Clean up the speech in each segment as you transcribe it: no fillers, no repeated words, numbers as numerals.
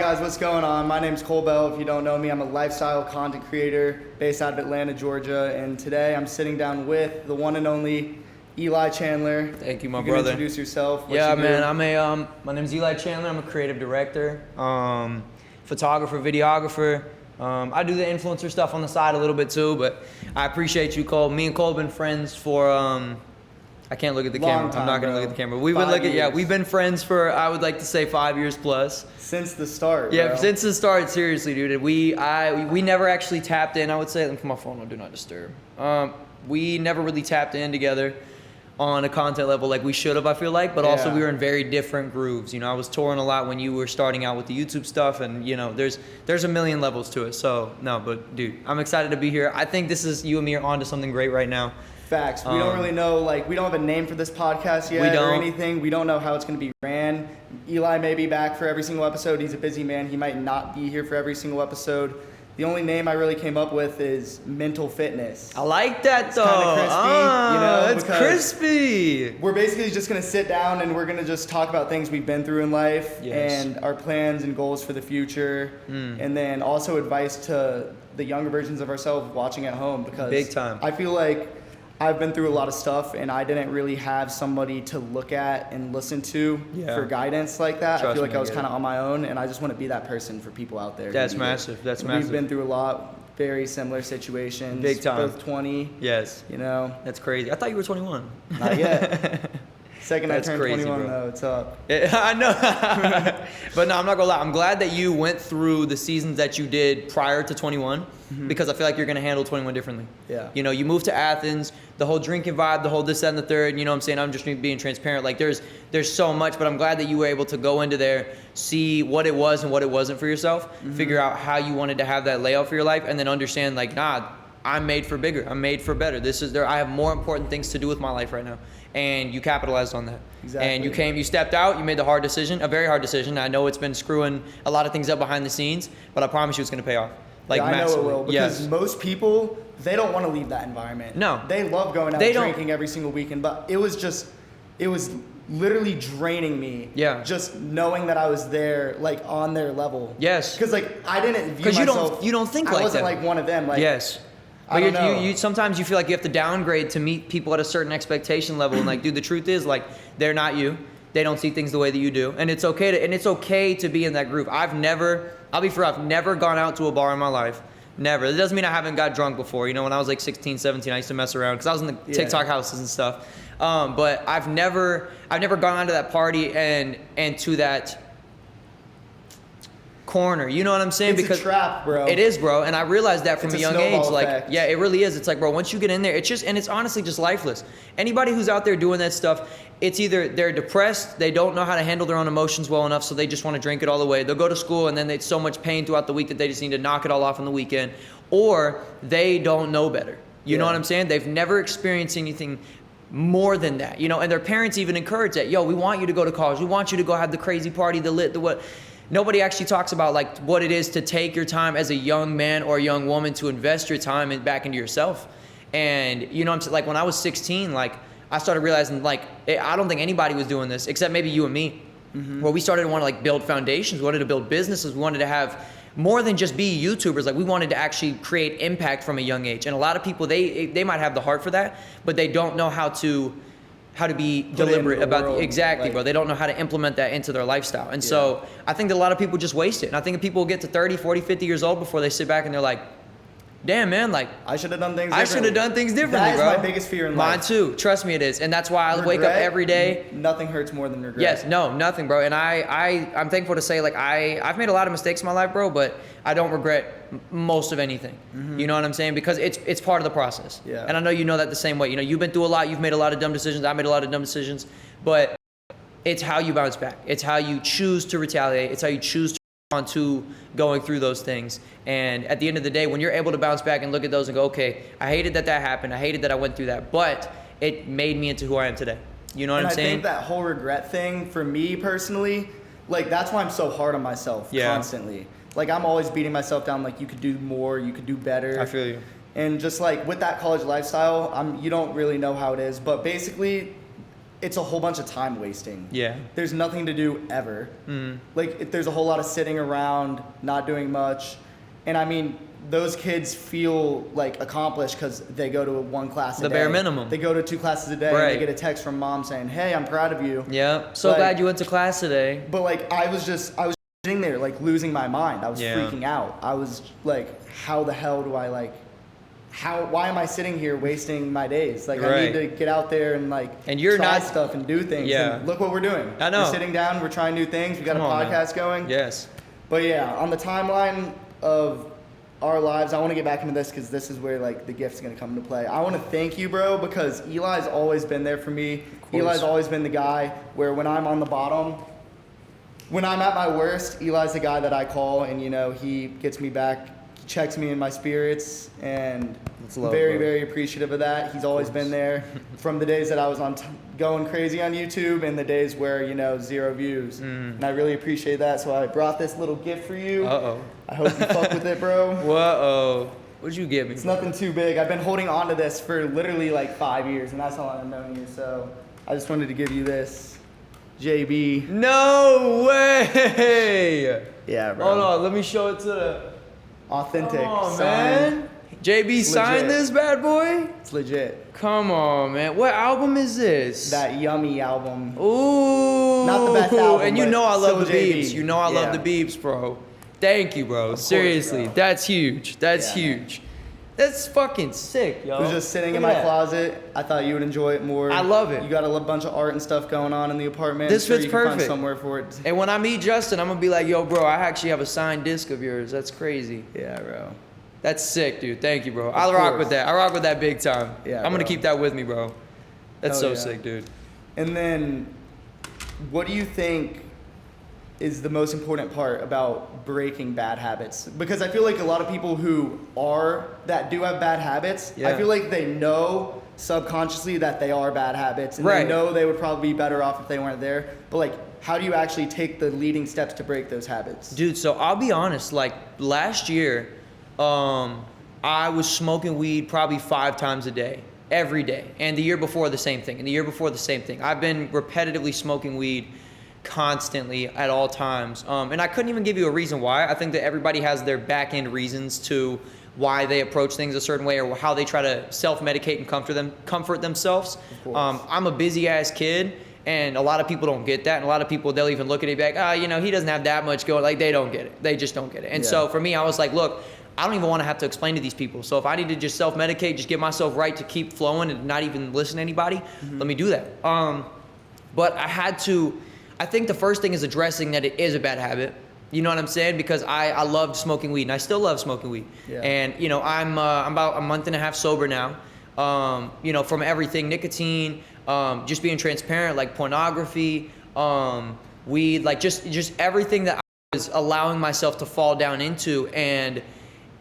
guys, what's going on? My name's Cole Bell. If you don't know me, I'm a lifestyle content creator based out of Atlanta, Georgia. And today I'm sitting down with the one and only Eli Chandler. Thank you, my brother. brother. Introduce yourself. Yeah, man. My name's Eli Chandler. I'm a creative director, photographer, videographer. I do the influencer stuff on the side a little bit too, but I appreciate you, Cole. Me and Cole have been friends for I can't look at the camera. I'm not gonna look at the camera. We've been friends for, I would like to say, 5 years plus. Since the start. Yeah, bro. Since the start. Seriously, dude. We never actually tapped in. I would say, let me put my phone on Do Not Disturb. We never really tapped in together on a content level like we should have, I feel like, but also we were in very different grooves. You know, I was touring a lot when you were starting out with the YouTube stuff, and you know, there's a million levels to it. So no, but dude, I'm excited to be here. I think this is, you and me are onto something great right now. Facts. We don't really know, we don't have a name for this podcast yet or anything. We don't know how it's going to be ran. Eli may be back for every single episode. He's a busy man. He might not be here for every single episode. The only name I really came up with is mental fitness. I like that though. It's kind of crispy, It's crispy. We're basically just going to sit down and we're going to just talk about things we've been through in life and our plans and goals for the future. And then also advice to the younger versions of ourselves watching at home, because big time. I feel like I've been through a lot of stuff and I didn't really have somebody to look at and listen to for guidance like that. I feel like I was kind of on my own, and I just want to be that person for people out there. That's massive. That's massive. We've been through a lot, very similar situations. Big time. Both 20. Yes. You know. That's crazy. I thought you were 21. Not yet. Second I turned crazy, 21 bro. though, it's up. I know. But no, I'm not gonna lie. I'm glad that you went through the seasons that you did prior to 21, because I feel like you're gonna handle 21 differently. Yeah. You know, you moved to Athens, the whole drinking vibe, the whole this, that, and the third, you know what I'm saying? I'm just being transparent. Like there's so much, but I'm glad that you were able to go into there, see what it was and what it wasn't for yourself, figure out how you wanted to have that layout for your life, and then understand like, nah, I'm made for bigger. I'm made for better. I have more important things to do with my life right now. And you capitalized on that. Exactly. And you stepped out, you made the hard decision, a very hard decision. I know it's been screwing a lot of things up behind the scenes, but I promise you it's gonna pay off. Like I massively. know it will, because most people, they don't want to leave that environment. No. They love going out drinking every single weekend, but it was literally draining me. Yeah. Just knowing that I was there, like on their level. Yes. Because I didn't view myself. you don't think like that. I wasn't like one of them. Like, yes. But you sometimes you feel like you have to downgrade to meet people at a certain expectation level, and like, dude, the truth is, like, they're not you. They don't see things the way that you do, and it's okay to be in that group. I've never gone out to a bar in my life. Never. It doesn't mean I haven't got drunk before. You know, when I was like 16, 17, I used to mess around because I was in the TikTok houses and stuff. But I've never gone out to that party and to that corner, you know what I'm saying? It's a trap, bro. It is, bro, and I realized that from a young age. Effect. Yeah, it really is. It's like, bro, once you get in there, it's honestly just lifeless. Anybody who's out there doing that stuff, it's either they're depressed, they don't know how to handle their own emotions well enough, so they just want to drink it all away. They'll go to school and then it's so much pain throughout the week that they just need to knock it all off on the weekend, or they don't know better. You know what I'm saying? They've never experienced anything more than that, you know, and their parents even encourage that. Yo, we want you to go to college. We want you to go have the crazy party, the lit, the what. Nobody actually talks about like what it is to take your time as a young man or a young woman to invest your time back into yourself. And you know what I'm saying? Like when I was 16, like I started realizing like I don't think anybody was doing this except maybe you and me. Where we started to want to like build foundations, we wanted to build businesses, we wanted to have more than just be YouTubers. Like we wanted to actually create impact from a young age. And a lot of people, they might have the heart for that, but they don't know how to be deliberate about exactly, bro. They don't know how to implement that into their lifestyle. And so I think that a lot of people just waste it. And I think that people get to 30, 40, 50 years old before they sit back and they're like, damn, man, like I should have done things differently. That is bro. My biggest fear in life. Mine too. Trust me, it is. And that's why I wake up every day. Nothing hurts more than regret. Yes, no, nothing, bro. And I'm thankful to say, like, I've made a lot of mistakes in my life, bro, but I don't regret most of anything. You know what I'm saying? Because it's part of the process. Yeah. And I know you know that the same way. You know, you've been through a lot. You've made a lot of dumb decisions. I made a lot of dumb decisions. But it's how you bounce back. It's how you choose to retaliate. It's how you choose to on to going through those things. And at the end of the day, when you're able to bounce back and look at those and go, okay, I hated that happened. I hated that I went through that, but it made me into who I am today. You know what I'm saying? I think that whole regret thing for me personally, like that's why I'm so hard on myself constantly. Like I'm always beating myself down. Like you could do more, you could do better. I feel you. And just like with that college lifestyle, you don't really know how it is, but basically it's a whole bunch of time wasting. Yeah. There's nothing to do ever. Like, there's a whole lot of sitting around, not doing much. And I mean, those kids feel like accomplished because they go to one class a day. The bare minimum. They go to 2 classes a day. Right. And they get a text from mom saying, hey, I'm proud of you. Yeah. So Like, glad you went to class today. But like, I was sitting there like losing my mind. I was freaking out. I was like, how the hell do I like, why am I sitting here wasting my days? Like, I need to get out there and like try stuff and do things. Yeah. And look what we're doing. I know. We're sitting down, we're trying new things. We got a podcast going. Yes. But yeah, on the timeline of our lives, I want to get back into this because this is where like the gift's going to come into play. I want to thank you, bro, because Eli's always been there for me. Eli's always been the guy where when I'm on the bottom, when I'm at my worst, Eli's the guy that I call, and you know, he gets me back, checks me in my spirits, and I'm very appreciative of that. He's always been there from the days that I was going crazy on YouTube and the days where, you know, 0 views. And I really appreciate that, so I brought this little gift for you. I hope you fuck with it, bro. Whoa. What'd you give me? It's nothing too big. I've been holding on to this for literally like 5 years, and that's how long I've known you, so I just wanted to give you this. JB. No way! Yeah, bro. Hold on, let me show it to the... Authentic. Come on, signed. man. JB signed this bad boy? It's legit. Come on, man. What album is this? That Yummy album. Ooh. Not the best album, and you but know I love the still JB. beeps. You know I love the beeps, bro. Thank you, bro. Seriously, bro. that's huge. That's huge. That's fucking sick, yo. It was just sitting in my closet. I thought you would enjoy it more. I love it. You got a bunch of art and stuff going on in the apartment. This fits you can perfect. Find somewhere for it. And when I meet Justin, I'm gonna be like, yo, bro, I actually have a signed disc of yours. That's crazy. Yeah, bro. That's sick, dude. Thank you, bro. I rock with that. I rock with that big time. Yeah, I'm gonna keep that with me, bro. That's so sick, dude. And then, what do you think is the most important part about breaking bad habits? Because I feel like a lot of people who do have bad habits, I feel like they know subconsciously that they are bad habits, and they know they would probably be better off if they weren't there. But like, how do you actually take the leading steps to break those habits? Dude, so I'll be honest, like last year, I was smoking weed probably 5 times a day, every day. And the year before, the same thing. And the year before, the same thing. I've been repetitively smoking weed constantly at all times. And I couldn't even give you a reason why. I think that everybody has their back end reasons to why they approach things a certain way or how they try to self-medicate and comfort themselves. I'm a busy ass kid, and a lot of people don't get that. And a lot of people, they'll even look at it and be like, you know, he doesn't have that much going. Like, they don't get it. They just don't get it. And so for me, I was like, look, I don't even want to have to explain to these people. So if I need to just self-medicate, just get myself right to keep flowing and not even listen to anybody, let me do that. But I think the first thing is addressing that it is a bad habit. You know what I'm saying? Because I loved smoking weed, and I still love smoking weed. Yeah. And you know, I'm about a month and a half sober now. You know, from everything, nicotine, just being transparent, like pornography, weed, like just everything that I was allowing myself to fall down into and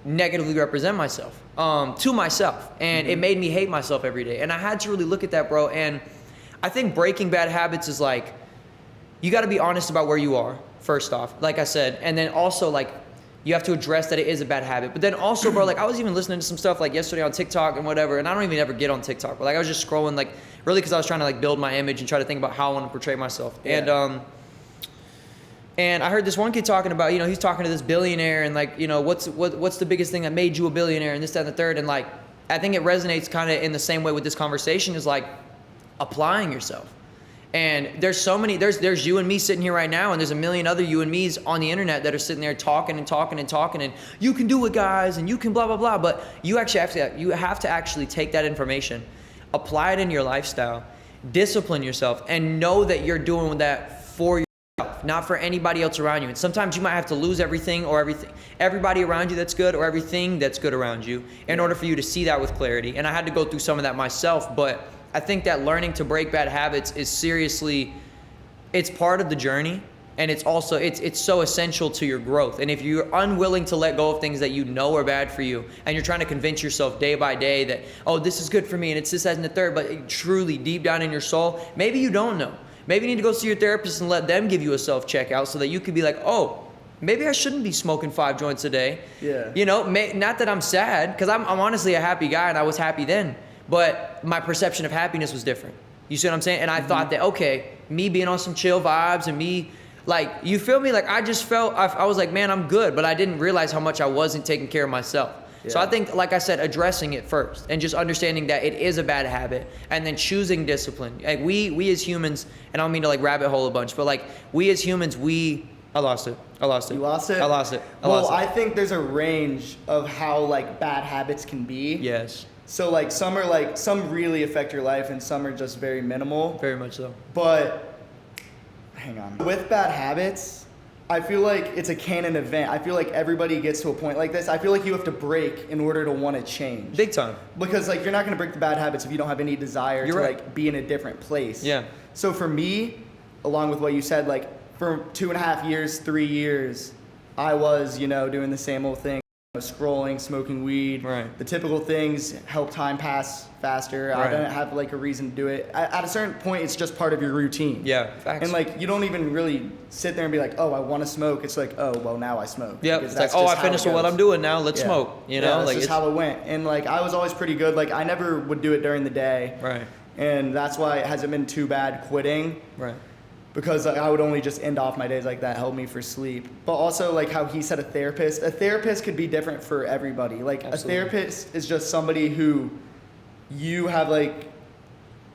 negatively represent myself to myself, and it made me hate myself every day. And I had to really look at that, bro. And I think breaking bad habits is like, you got to be honest about where you are, first off, like I said. And then also, like, you have to address that it is a bad habit. But then also, bro, like, I was even listening to some stuff, like, yesterday on TikTok and whatever, and I don't even ever get on TikTok. But, like, I was just scrolling, like, really because I was trying to, like, build my image and try to think about how I want to portray myself. Yeah. And I heard this one kid talking about, you know, he's talking to this billionaire and, like, you know, what's the biggest thing that made you a billionaire and this, that, and the third. And, like, I think it resonates kind of in the same way with this conversation is, like, applying yourself. And there's so many, there's you and me sitting here right now, and there's a million other you and me's on the internet that are sitting there talking and you can do it, guys, and you can blah, blah, blah. But you actually have to actually take that information, apply it in your lifestyle, discipline yourself, and know that you're doing that for yourself, not for anybody else around you. And sometimes you might have to lose everybody around you that's good, or everything that's good around you, in order for you to see that with clarity. And I had to go through some of that myself, but I think that learning to break bad habits is seriously, it's part of the journey, and it's also, it's so essential to your growth. And if you're unwilling to let go of things that you know are bad for you, and you're trying to convince yourself day by day that, oh, this is good for me, and it's this, that, and the third, but truly deep down in your soul, maybe you don't know. Maybe you need to go see your therapist and let them give you a self-checkout so that you could be like, oh, maybe I shouldn't be smoking 5 joints a day. Yeah. You know, not that I'm sad, because I'm honestly a happy guy, and I was happy then. But my perception of happiness was different. You see what I'm saying? And I thought that, okay, me being on some chill vibes and me, like, you feel me? Like, I just felt, I was like, man, I'm good. But I didn't realize how much I wasn't taking care of myself. Yeah. So I think, like I said, addressing it first and just understanding that it is a bad habit and then choosing discipline. Like, we as humans, and I don't mean to, like, rabbit hole a bunch, but, like, we as humans, I lost it. You lost it? I lost it. Well, I think there's a range of how, like, bad habits can be. Yes. So, like, some really affect your life and some are just very minimal. Very much so. But, hang on. With bad habits, I feel like it's a canon event. I feel like everybody gets to a point like this. I feel like you have to break in order to want to change. Big time. Because, like, you're not going to break the bad habits if you don't have any desire to, like, be in a different place. Yeah. So for me, along with what you said, like, for 2.5 years, 3 years, I was, doing the same old thing. Scrolling, smoking weed, right. The typical things help time pass faster. Right. I didn't have like a reason to do it. At a certain point, it's just part of your routine. Yeah, facts. And like you don't even really sit there and be like, oh, I want to smoke. It's like, oh, well, now I smoke. Yeah, it's like, oh, I finished with what I'm doing now. Let's smoke. That's just how it went. And like I was always pretty good. Like I never would do it during the day. Right. And that's why it hasn't been too bad quitting. Right. Because I would only just end off my days like that, help me for sleep. But also, like how he said a therapist could be different for everybody. Like Absolutely. A therapist is just somebody who you have like,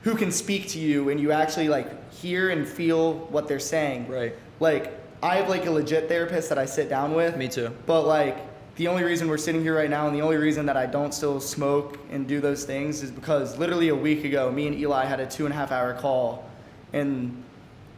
who can speak to you and you actually like hear and feel what they're saying. Right. Like I have like a legit therapist that I sit down with. Me too. But like the only reason we're sitting here right now and the only reason that I don't still smoke and do those things is because literally a week ago, me and Eli had a 2.5-hour call and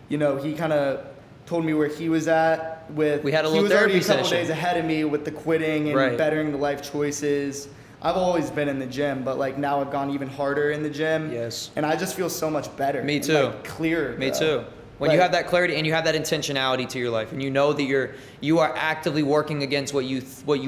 he kind of told me where he was at with. We had a little He was therapy already a couple session. days ahead of me with the quitting and bettering the life choices. I've always been in the gym, but like now I've gone even harder in the gym. Yes. And I just feel so much better. Me too. And, like, clearer. Me too. When you have that clarity and you have that intentionality to your life, and you know that you are actively working against what you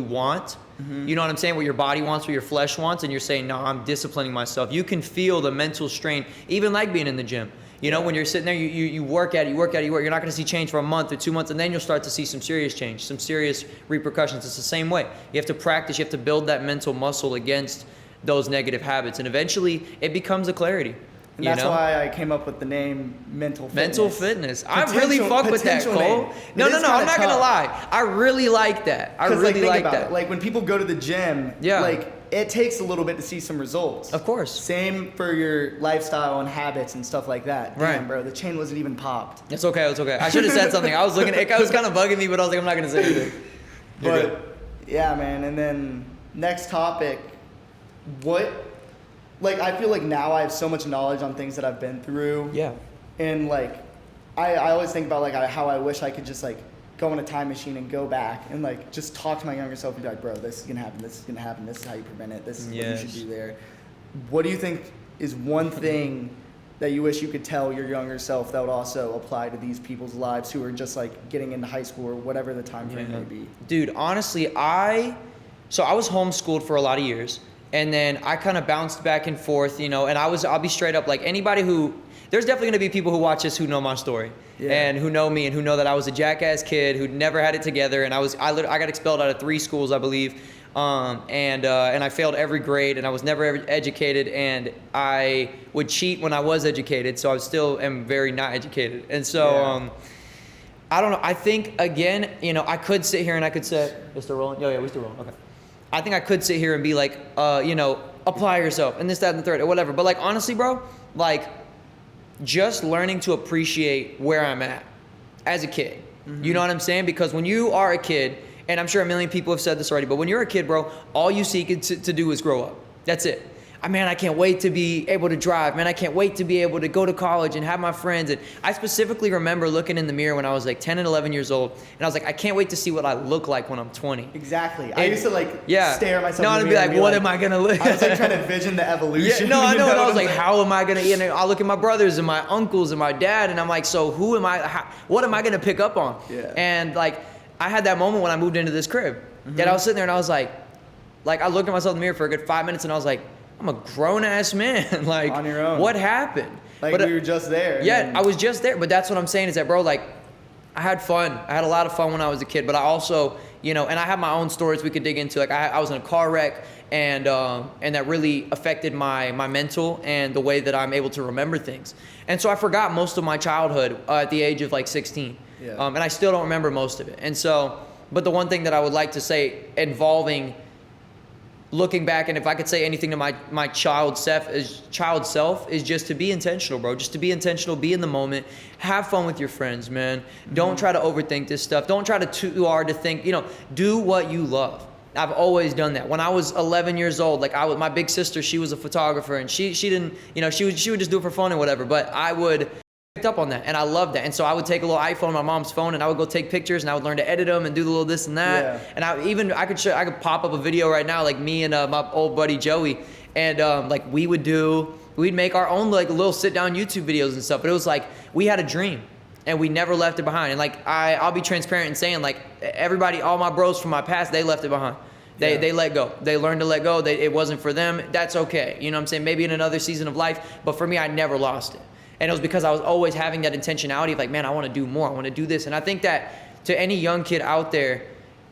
want. Mm-hmm. You know what I'm saying? What your body wants, what your flesh wants, and you're saying, no, I'm disciplining myself. You can feel the mental strain, even like being in the gym. When you're sitting there, you work at it, you're not going to see change for a month or 2 months, and then you'll start to see some serious change, some serious repercussions. It's the same way. You have to practice, you have to build that mental muscle against those negative habits, and eventually it becomes a clarity. And that's why I came up with the name Mental Fitness. Mental Fitness. I really fuck with that, Cole. No, I'm not going to lie. I really like that. I really like that. Like when people go to the gym, like it takes a little bit to see some results. Of course. Same for your lifestyle and habits and stuff like that. Right. Damn, bro, the chain wasn't even popped. It's okay. I should have said something. I was looking. It was kind of bugging me, but I was like, I'm not gonna say anything. But yeah, man. And then next topic, I feel like now I have so much knowledge on things that I've been through. Yeah. And like, I always think about like how I wish I could just like go in a time machine and go back and like just talk to my younger self and be like, bro, this is gonna happen, this is gonna happen, this is how you prevent it, this is what you should do there. What do you think is one thing that you wish you could tell your younger self that would also apply to these people's lives who are just like getting into high school or whatever the time frame may be? Dude, honestly, I was homeschooled for a lot of years, and then I kind of bounced back and forth, and I'll be straight up, like anybody there's definitely going to be people who watch this who know my story and who know me and who know that I was a jackass kid who never had it together, and I got expelled out of 3 schools, I believe, and I failed every grade, and I was never ever educated, and I would cheat when I was educated, so I still am very not educated, and so I don't know. I think again, I could sit here and I could say, "We're still rolling." Yeah, we still rolling. Okay. I think I could sit here and be like, apply yourself and this, that, and the third, or whatever. But like honestly, bro, like, just learning to appreciate where I'm at as a kid. Mm-hmm. You know what I'm saying? Because when you are a kid, and I'm sure a million people have said this already, but when you're a kid, bro, all you seek to do is grow up. That's it. Man, I can't wait to be able to drive. Man, I can't wait to be able to go to college and have my friends. And I specifically remember looking in the mirror when I was like 10 and 11 years old, and I was like, I can't wait to see what I look like when I'm 20. Exactly. I used to stare at myself. No, in the be mirror like, what am I gonna live? I was like trying to vision the evolution. Yeah, no, I know. And I was like, how am I gonna? I look at my brothers and my uncles and my dad, and I'm like, so who am I? What am I gonna pick up on? Yeah. And like, I had that moment when I moved into this crib, and I was sitting there and I was like, I looked at myself in the mirror for a good 5 minutes, and I was like, I'm a grown-ass man. Like, on your own. What happened? Like, we were just there. Yeah, I was just there. But that's what I'm saying is that, bro, like, I had fun. I had a lot of fun when I was a kid, but I also, you know, and I have my own stories we could dig into. Like I was in a car wreck, and that really affected my mental and the way that I'm able to remember things. And so I forgot most of my childhood at the age of like 16. Yeah. And I still don't remember most of it. And so, but the one thing that I would like to say involving looking back, and if I could say anything to my child self is just to be intentional, bro. Just to be intentional, be in the moment, have fun with your friends, man. Don't try to overthink this stuff. Don't try to too hard to think, you know, do what you love. I've always done that. When I was 11 years old, like my big sister, she was a photographer, and she didn't, you know, she would just do it for fun and whatever, but I would picked up on that, and I loved that. And so I would take a little iPhone, my mom's phone, and I would go take pictures, and I would learn to edit them and do the little this and that. Yeah. And I could pop up a video right now, like me and my old buddy Joey, and like we'd make our own like little sit down YouTube videos and stuff. But it was like we had a dream, and we never left it behind. And like I'll be transparent in saying, like, everybody, all my bros from my past, they left it behind. They let go. They learned to let go. It wasn't for them. That's okay. You know what I'm saying? Maybe in another season of life, but for me, I never lost it. And it was because I was always having that intentionality of like, man, I want to do more. I want to do this. And I think that to any young kid out there,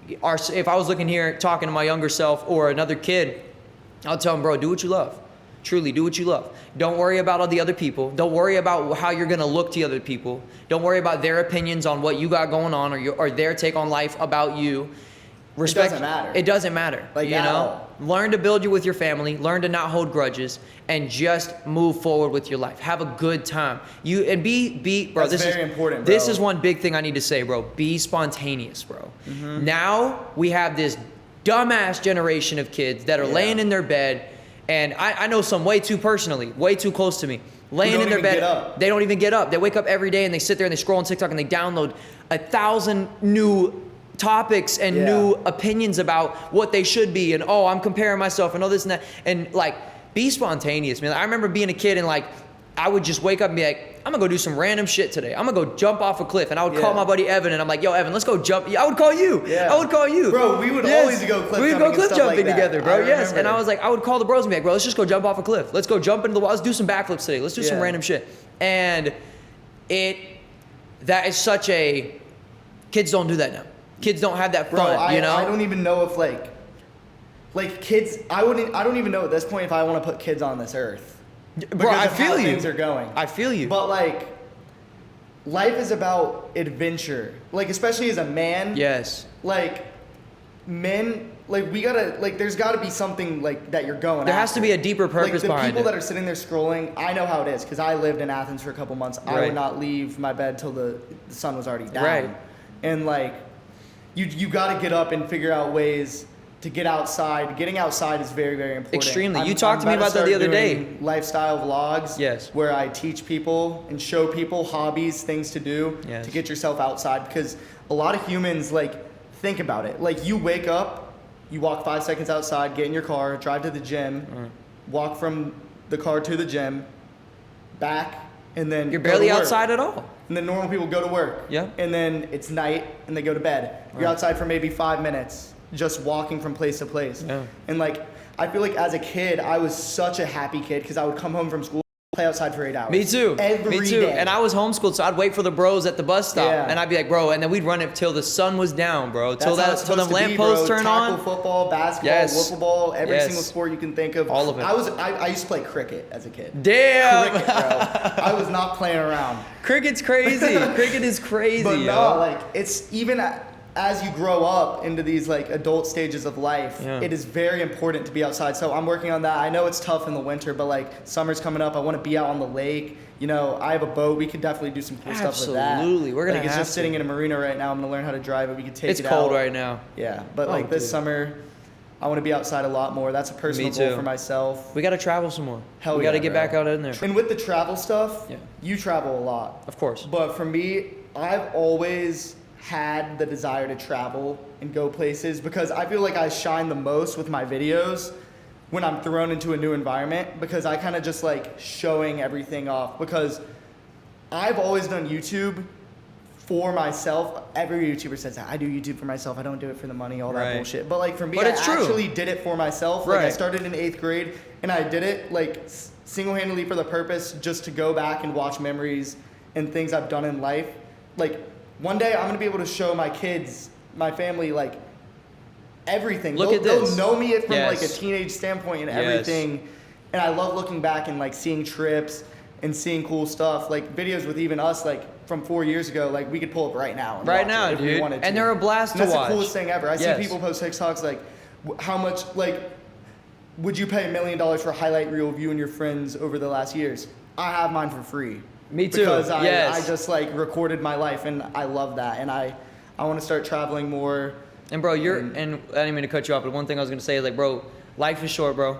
if I was looking here talking to my younger self or another kid, I'll tell them, bro, do what you love. Truly, do what you love. Don't worry about all the other people. Don't worry about how you're going to look to other people. Don't worry about their opinions on what you got going on or their take on life about you. Respect, it doesn't matter. It doesn't matter. Like, you know, learn to build with your family, learn to not hold grudges, and just move forward with your life. Have a good time. Be bro. That's very important, bro. This is one big thing I need to say, bro. Be spontaneous, bro. Now we have this dumbass generation of kids that are laying in their bed, and I know some way too personally, way too close to me. Laying in their bed, they don't even get up. They wake up every day and they sit there and they scroll on TikTok and they download 1,000 new topics and new opinions about what they should be, and I'm comparing myself and all this and that, and like, be spontaneous, man. I remember being a kid and like I would just wake up and be like, I'm gonna go do some random shit today. I'm gonna go jump off a cliff, and I would call my buddy Evan, and I'm like, yo, Evan, let's go jump. I would call you. I would call you, bro. We would always go cliff jumping together, bro. Yes, and I was like, I would call the bros and be like, bro, let's just go jump off a cliff. Let's go jump into the water. Let's do some backflips today. Let's do some random shit. And that is such a, kids don't do that now. Kids don't have that fun, you know? I don't even know if like kids, I don't even know at this point if I want to put kids on this earth. Bro, I feel you. Things are going. I feel you. But like, life is about adventure. Like, especially as a man. Yes. Like, men, like, we gotta, like, there's gotta be something like that you're going There has to be a deeper purpose behind it. Like, the people that are sitting there scrolling, I know how it is, because I lived in Athens for a couple months. I would not leave my bed till the sun was already down. Right. And like, you gotta get up and figure out ways to get outside. Getting outside is very, very important. Extremely. You talked to me about that the other day. Lifestyle vlogs. Yes. Where I teach people and show people hobbies, things to do to get yourself outside. Because a lot of humans, like, think about it. Like, you wake up, you walk 5 seconds outside, get in your car, drive to the gym, walk from the car to the gym, back, and then you're barely outside at all. And then normal people go to work. Yeah. And then it's night and they go to bed. You're outside for maybe 5 minutes, just walking from place to place. Yeah. And like, I feel like as a kid, I was such a happy kid because I would come home from school, play outside for 8 hours. Me too. Every Me too. day. And I was homeschooled, so I'd wait for the bros at the bus stop, and I'd be like, bro, and then we'd run it till the sun was down, bro, till the lampposts turn on. Tackle football, basketball, wiffle ball, every single sport you can think of. All of it. I used to play cricket as a kid. Damn. Cricket, bro. I was not playing around. Cricket's crazy. Cricket is crazy. But no, like, it's even as you grow up into these like adult stages of life, it is very important to be outside. So I'm working on that. I know it's tough in the winter, but like, summer's coming up. I want to be out on the lake. You know, I have a boat. We could definitely do some cool stuff with that. Absolutely. We're gonna have it's just sitting in a marina right now. I'm gonna learn how to drive it. We could take it out. It's cold right now. Yeah, but like this summer, I want to be outside a lot more. That's a personal goal for myself. We got to travel some more. Hell we got to get back out in there. And with the travel stuff, you travel a lot. Of course. But for me, I've always had the desire to travel and go places because I feel like I shine the most with my videos when I'm thrown into a new environment, because I kind of just like showing everything off, because I've always done YouTube for myself. Every YouTuber says that. I do YouTube for myself. I don't do it for the money, all that bullshit. But like for me, I actually did it for myself. Like I started in 8th grade and I did it like single-handedly for the purpose just to go back and watch memories and things I've done in life. Like one day I'm gonna be able to show my kids, my family, like everything. Look at this. They'll know me from Yes. like a teenage standpoint and everything. And I love looking back and like seeing trips and seeing cool stuff, like videos with even us, like from 4 years ago, like we could pull up right now. And Right watch now, it if we dude. wanted to. And they're a blast And to that's watch. the coolest thing ever. I Yes. see people post TikToks like, how much, like, would you pay $1 million for a highlight reel of you and your friends over the last years? I have mine for free. Me too. Because Yes. I just like recorded my life, and I love that. And I want to start traveling more. And bro, and I didn't mean to cut you off, but one thing I was gonna say is like, bro, life is short, bro,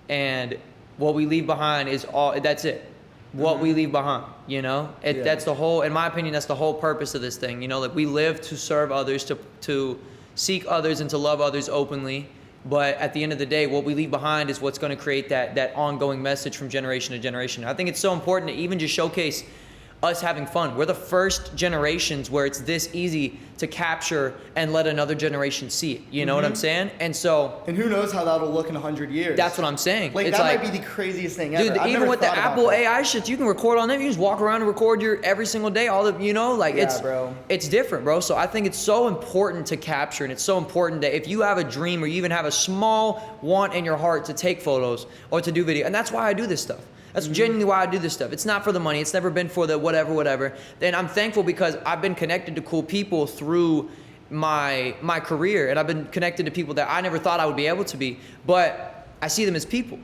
and what we leave behind is all. That's it. What we leave behind, you know. That's the whole. In my opinion, that's the whole purpose of this thing. You know, like we live to serve others, to seek others, and to love others openly. But at the end of the day, what we leave behind is what's going to create that ongoing message from generation to generation. I think it's so important to even just showcase us having fun. We're the first generations where it's this easy to capture and let another generation see it. You know what I'm saying? And so... And who knows how that'll look in 100 years. That's what I'm saying. Like, it's that like, might be the craziest thing ever. Dude, I've even never with the thought about Apple that. AI shit, you can record on them. You just walk around and record your every single day. All the, you know, like bro. It's different, bro. So I think it's so important to capture, and it's so important that if you have a dream or you even have a small want in your heart to take photos or to do video, and that's why I do this stuff. That's genuinely why I do this stuff. It's not for the money. It's never been for the whatever. Then I'm thankful because I've been connected to cool people through my career, and I've been connected to people that I never thought I would be able to be. But I see them as people,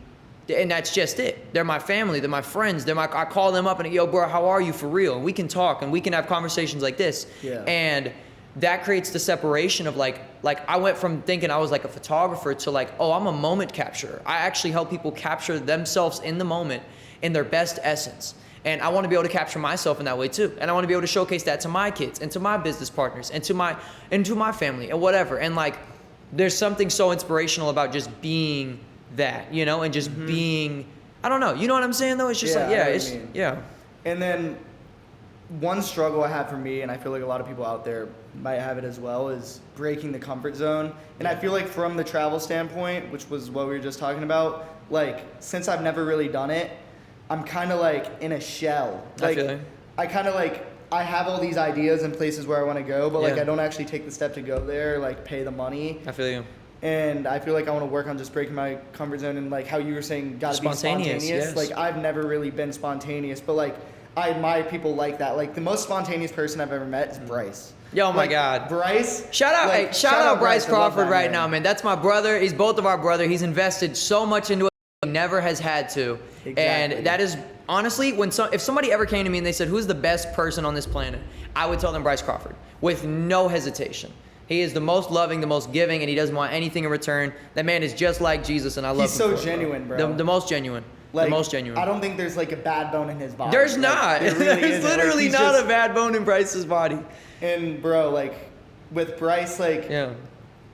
and that's just it. They're my family. They're my friends. I call them up and yo, bro, how are you for real? And we can talk and we can have conversations like this. Yeah. And that creates the separation of like I went from thinking I was like a photographer to like, oh, I'm a moment capturer. I actually help people capture themselves in the moment in their best essence. And I want to be able to capture myself in that way too. And I want to be able to showcase that to my kids and to my business partners and to my family and whatever. And like, there's something so inspirational about just being that, you know, and just being, I don't know. You know what I'm saying though? It's just yeah. And then one struggle I have for me, and I feel like a lot of people out there might have it as well, is breaking the comfort zone. And I feel like from the travel standpoint, which was what we were just talking about, like since I've never really done it, I'm kind of like in a shell. Like I kind of like, I have all these ideas and places where I want to go, but like I don't actually take the step to go there, like pay the money. I feel you. And I feel like I want to work on just breaking my comfort zone, and like how you were saying, gotta be spontaneous. Yes. Like I've never really been spontaneous, but like I admire people like that. Like the most spontaneous person I've ever met is Bryce. Yo, my God. Bryce. Shout out Bryce Crawford right now, man. That's my brother. He's both of our brother. He's invested so much into it. He never has had to. Exactly. And that is honestly, if somebody ever came to me and they said, who's the best person on this planet? I would tell them Bryce Crawford with no hesitation. He is the most loving, the most giving, and he doesn't want anything in return. That man is just like Jesus, and I love him. He's so genuine, bro. The most genuine. Like, the most genuine. I don't think there's like a bad bone in his body. There's like, not. There really There's literally like, not a bad bone in Bryce's body. And bro, like with Bryce, like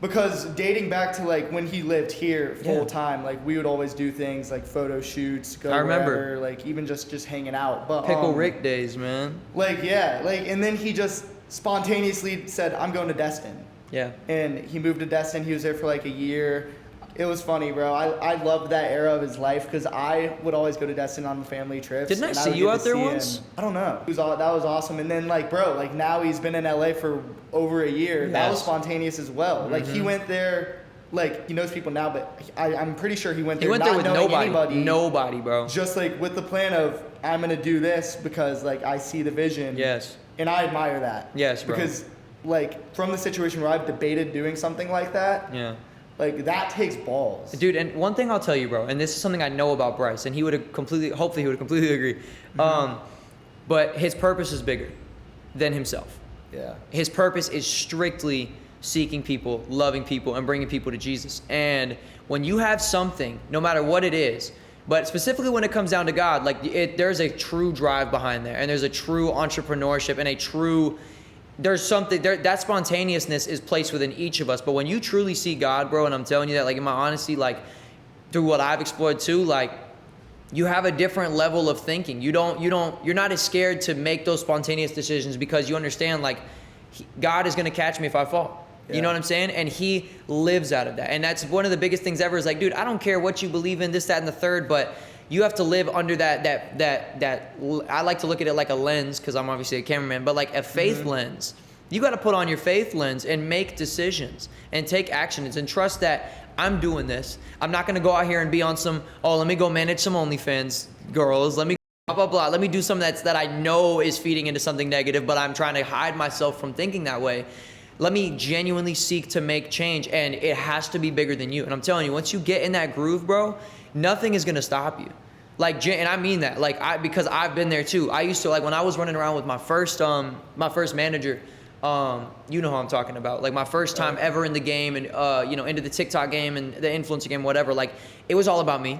because dating back to like when he lived here full time, like we would always do things like photo shoots, go wherever, like even just hanging out. But Pickle Rick days, man. Like and then he just spontaneously said, "I'm going to Destin." Yeah. And he moved to Destin. He was there for like a year. It was funny, bro. I loved that era of his life because I would always go to Destin on family trips. Didn't I see you out there once? I don't know. That was awesome. And then like, bro, like now he's been in LA for over a year. That was spontaneous as well. Like he went there, like he knows people now, but I'm pretty sure he went there. He went there with nobody. Nobody, bro. Just like with the plan of I'm gonna do this because like I see the vision. Yes. And I admire that. Yes, bro. Because like from the situation where I've debated doing something like that. Yeah. Like that takes balls. Dude, and one thing I'll tell you, bro, and this is something I know about Bryce, and hopefully he would completely agree. But his purpose is bigger than himself. Yeah. His purpose is strictly seeking people, loving people, and bringing people to Jesus. And when you have something, no matter what it is, but specifically when it comes down to God, like there's a true drive behind there, and there's a true entrepreneurship and a true, there's something there, that spontaneousness is placed within each of us. But when you truly see God, bro, and I'm telling you that, like in my honesty, like through what I've explored too, like you have a different level of thinking. You're not as scared to make those spontaneous decisions because you understand like God is going to catch me if I fall. Yeah. You know what I'm saying? And he lives out of that. And that's one of the biggest things ever is like, dude, I don't care what you believe in, this, that, and the third, but you have to live under that I like to look at it like a lens, because I'm obviously a cameraman, but like a faith lens. You got to put on your faith lens and make decisions and take actions and trust that I'm doing this. I'm not going to go out here and be on some, oh, let me go manage some OnlyFans girls. Let me blah, blah, blah. Let me do something that I know is feeding into something negative, but I'm trying to hide myself from thinking that way. Let me genuinely seek to make change, and it has to be bigger than you. And I'm telling you, once you get in that groove, bro, nothing is going to stop you. Like, and I mean that, like, because I've been there too. I used to, like, when I was running around with my first manager, you know who I'm talking about. Like, my first time ever in the game, and you know, into the TikTok game and the influencer game, whatever. Like, it was all about me.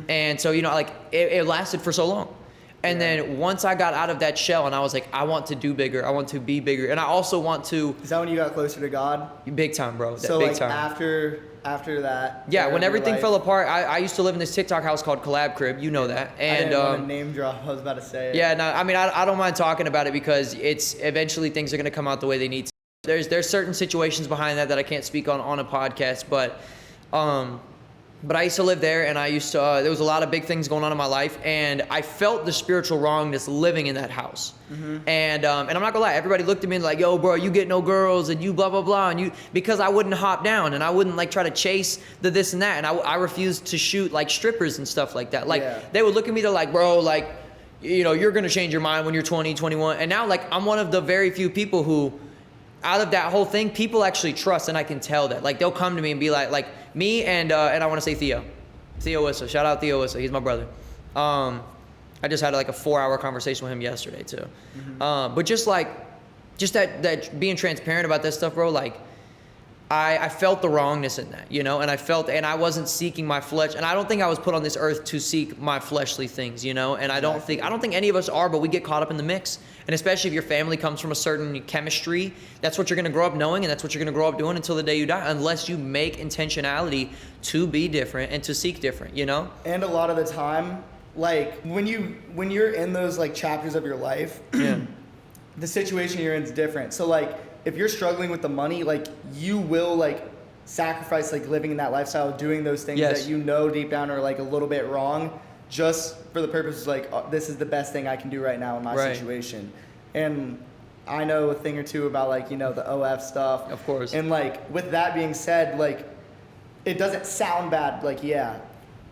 And so, you know, like, it lasted for so long. And then once I got out of that shell and I was like, I want to do bigger, I want to be bigger, and I also want to. Is that when you got closer to God? Big time, bro. So big like time. after that. Yeah, when everything fell apart, I used to live in this TikTok house called Collab Crib. You know that. And I didn't want to name drop. I was about to say it. Yeah, no, I mean, I don't mind talking about it, because it's eventually things are gonna come out the way they need to. There's certain situations behind that I can't speak on a podcast, but I used to live there, and I used to, there was a lot of big things going on in my life, and I felt the spiritual wrongness living in that house. And I'm not gonna lie, everybody looked at me and like, yo, bro, you get no girls, and you blah, blah, blah, and because I wouldn't hop down, and I wouldn't like try to chase the this and that, and I refused to shoot like strippers and stuff like that. Like, they would look at me, they're like, bro, like, you know, you're gonna change your mind when you're 20, 21, and now, like, I'm one of the very few people who, out of that whole thing, people actually trust, and I can tell that. Like, they'll come to me and be like me and I want to say Theo Issa. Shout out Theo Issa. He's my brother. I just had like a 4-hour conversation with him yesterday too. But just that being transparent about this stuff, bro. Like, I felt the wrongness in that, you know, and I wasn't seeking my flesh, and I don't think I was put on this earth to seek my fleshly things, you know, and I don't think any of us are, but we get caught up in the mix. And especially if your family comes from a certain chemistry, that's what you're going to grow up knowing, and that's what you're going to grow up doing until the day you die, unless you make intentionality to be different and to seek different, you know? And a lot of the time, like, when you're in those like chapters of your life, the situation you're in is different. So like, if you're struggling with the money, like, you will like sacrifice like living in that lifestyle, doing those things that you know deep down are like a little bit wrong, just for the purpose of like, this is the best thing I can do right now in my situation. And I know a thing or two about like, you know, the OF stuff. Of course. And like, with that being said, like, it doesn't sound bad. Like, yeah,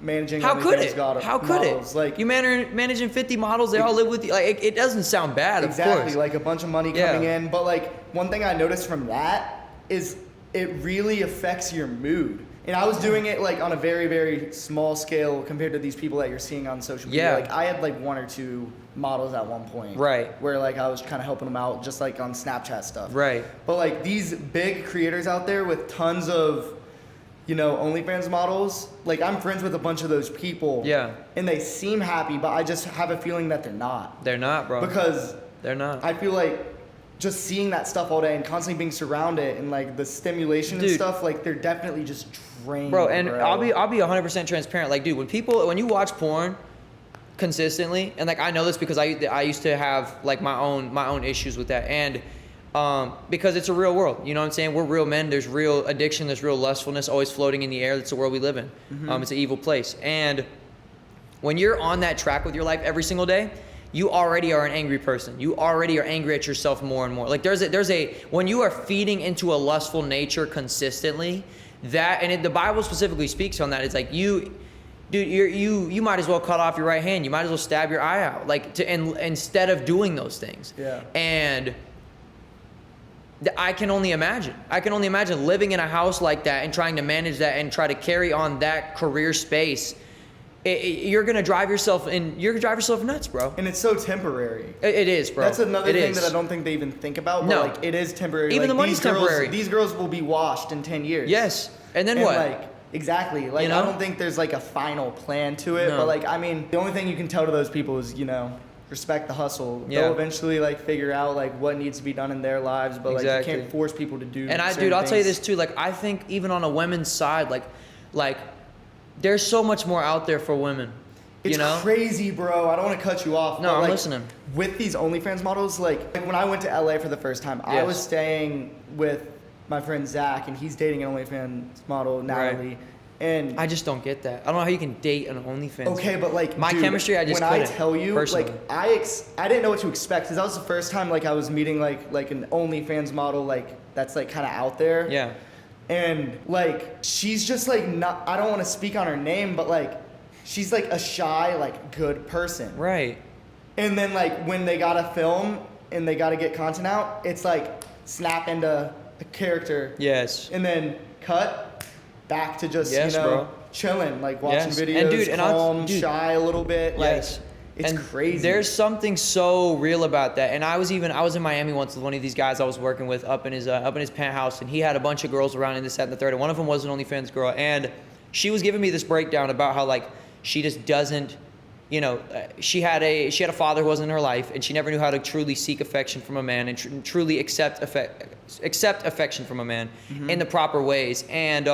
managing. How could it? How could models, it? Like, you managing 50 models, they all live with you. Like, it doesn't sound bad, exactly, of course. like a bunch of money coming in. But like, one thing I noticed from that is it really affects your mood. And I was doing it like on a very, very small scale compared to these people that you're seeing on social media. Like, I had like 1 or 2 models at one point. Right. Where like I was kind of helping them out just like on Snapchat stuff. Right. But like these big creators out there with tons of, you know, OnlyFans models, like, I'm friends with a bunch of those people. Yeah. And they seem happy, but I just have a feeling that they're not. They're not, bro. Because they're not. I feel like just seeing that stuff all day and constantly being surrounded and like the stimulation and stuff, like, they're definitely just drained. Bro, and I'll be 100% transparent. Like, dude, when you watch porn consistently, and like, I know this because I used to have like my own issues with that, and because it's a real world, you know what I'm saying? We're real men. There's real addiction. There's real lustfulness always floating in the air. That's the world we live in. It's an evil place. And when you're on that track with your life every single day, you already are an angry person. You already are angry at yourself more and more. Like, when you are feeding into a lustful nature consistently, the Bible specifically speaks on that. It's like, you might as well cut off your right hand. You might as well stab your eye out, like, instead of doing those things. Yeah. And I can only imagine living in a house like that and trying to manage that and try to carry on that career space. You're gonna drive yourself nuts, bro. And it's so temporary. It is, bro. That's another thing that I don't think they even think about. But like, it is temporary. Even like, the money's temporary. These girls will be washed in 10 years. Yes. And then what? Like, exactly. Like, you know? I don't think there's like a final plan to it. No. But like, I mean, the only thing you can tell to those people is, you know, respect the hustle. Yeah. They'll eventually like figure out like what needs to be done in their lives, but like, you can't force people to do. And I'll tell you this too. Like, I think even on a women's side, like there's so much more out there for women. It's crazy, bro. I don't want to cut you off. No, I'm listening. With these OnlyFans models, like when I went to LA for the first time, I was staying with my friend Zach, and he's dating an OnlyFans model, Natalie. Right. And I just don't get that. I don't know how you can date an OnlyFans. Okay, but like my chemistry, I just when couldn't, I tell you, personally. like I didn't know what to expect because that was the first time like I was meeting like an OnlyFans model like that's like kind of out there. Yeah. And like she's just like not. I don't want to speak on her name, but like she's like a shy like good person. Right. And then like when they gotta film and they gotta get content out, it's like snap into a character. Yes. And then cut back to just bro. chilling, like watching videos, and dude, calm, shy a little bit. Yes. Like it's and crazy. There's something so real about that. And I was in Miami once with one of these guys I was working with up in his penthouse, and he had a bunch of girls around in this, that, and the third. And one of them was an OnlyFans girl, and she was giving me this breakdown about how like she just doesn't. She had a father who wasn't in her life, and she never knew how to truly seek affection from a man and truly accept affection from a man in the proper ways. And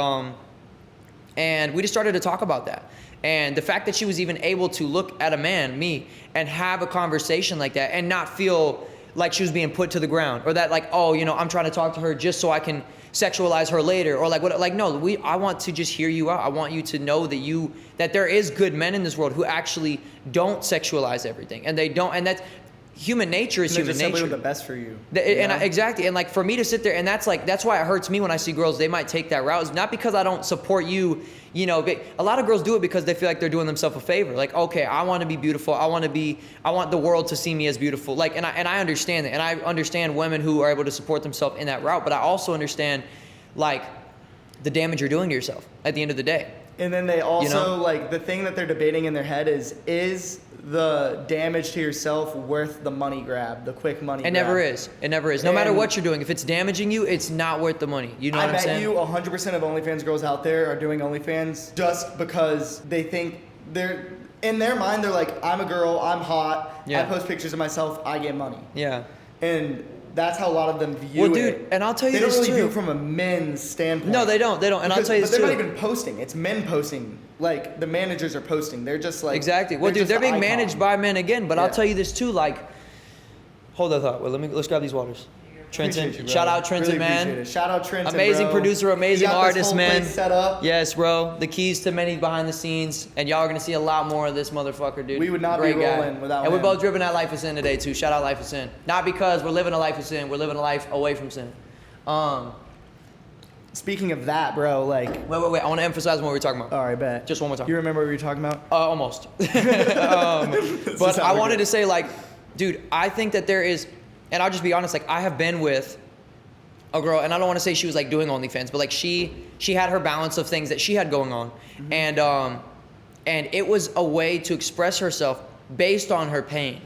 we just started to talk about that. And the fact that she was even able to look at a man, me, and have a conversation like that and not feel like she was being put to the ground, or that like, oh, I'm trying to talk to her just so I can sexualize her later, or like what, like no, I want to just hear you out. I want you to know that there is good men in this world who actually don't sexualize everything, and they don't, and that's human nature is human nature. The best for you. Exactly, and like for me to sit there, and that's why it hurts me when I see girls. They might take that route. It's not because I don't support you. A lot of girls do it because they feel like they're doing themselves a favor. Like, okay, I want to be beautiful. I want the world to see me as beautiful. Like, and I understand that, and I understand women who are able to support themselves in that route. But I also understand, like, the damage you're doing to yourself at the end of the day. And then they also like the thing that they're debating in their head is the damage to yourself worth the money grab, the quick money grab? It never is. It never is. No matter what you're doing, if it's damaging you, it's not worth the money. You know what I'm saying? I bet you 100% of OnlyFans girls out there are doing OnlyFans just because they think in their mind, they're like, I'm a girl, I'm hot, I post pictures of myself, I get money. Yeah. And that's how a lot of them view it. Well, dude, and I'll tell you this too. They don't really view it from a men's standpoint. No, they don't. And I'll tell you this too. But they're not even posting. It's men posting. Like, the managers are posting. They're just like... Exactly. Well, dude, they're being managed by men again. But I'll tell you this too, like... Hold that thought. Well, let's grab these waters. Trenton, shout out Trenton, really man. Shout out Trenton, amazing bro. producer, amazing artist, man. Set up. Yes, bro. The keys to many behind the scenes, and y'all are gonna see a lot more of this motherfucker, dude. We would not be rolling without him. And we're both driven that life of sin today too. Shout out life of sin. Not because we're living a life of sin, we're living a life away from sin. Speaking of that, bro, like... Wait. I want to emphasize what we were talking about. All right, bet. Just one more time. You remember what we were talking about? Almost. But I wanted to say, like, dude, I think that there is, and I'll just be honest, like, I have been with a girl, and I don't want to say she was like doing OnlyFans, but like she had her balance of things that she had going on, and it was a way to express herself based on her pain,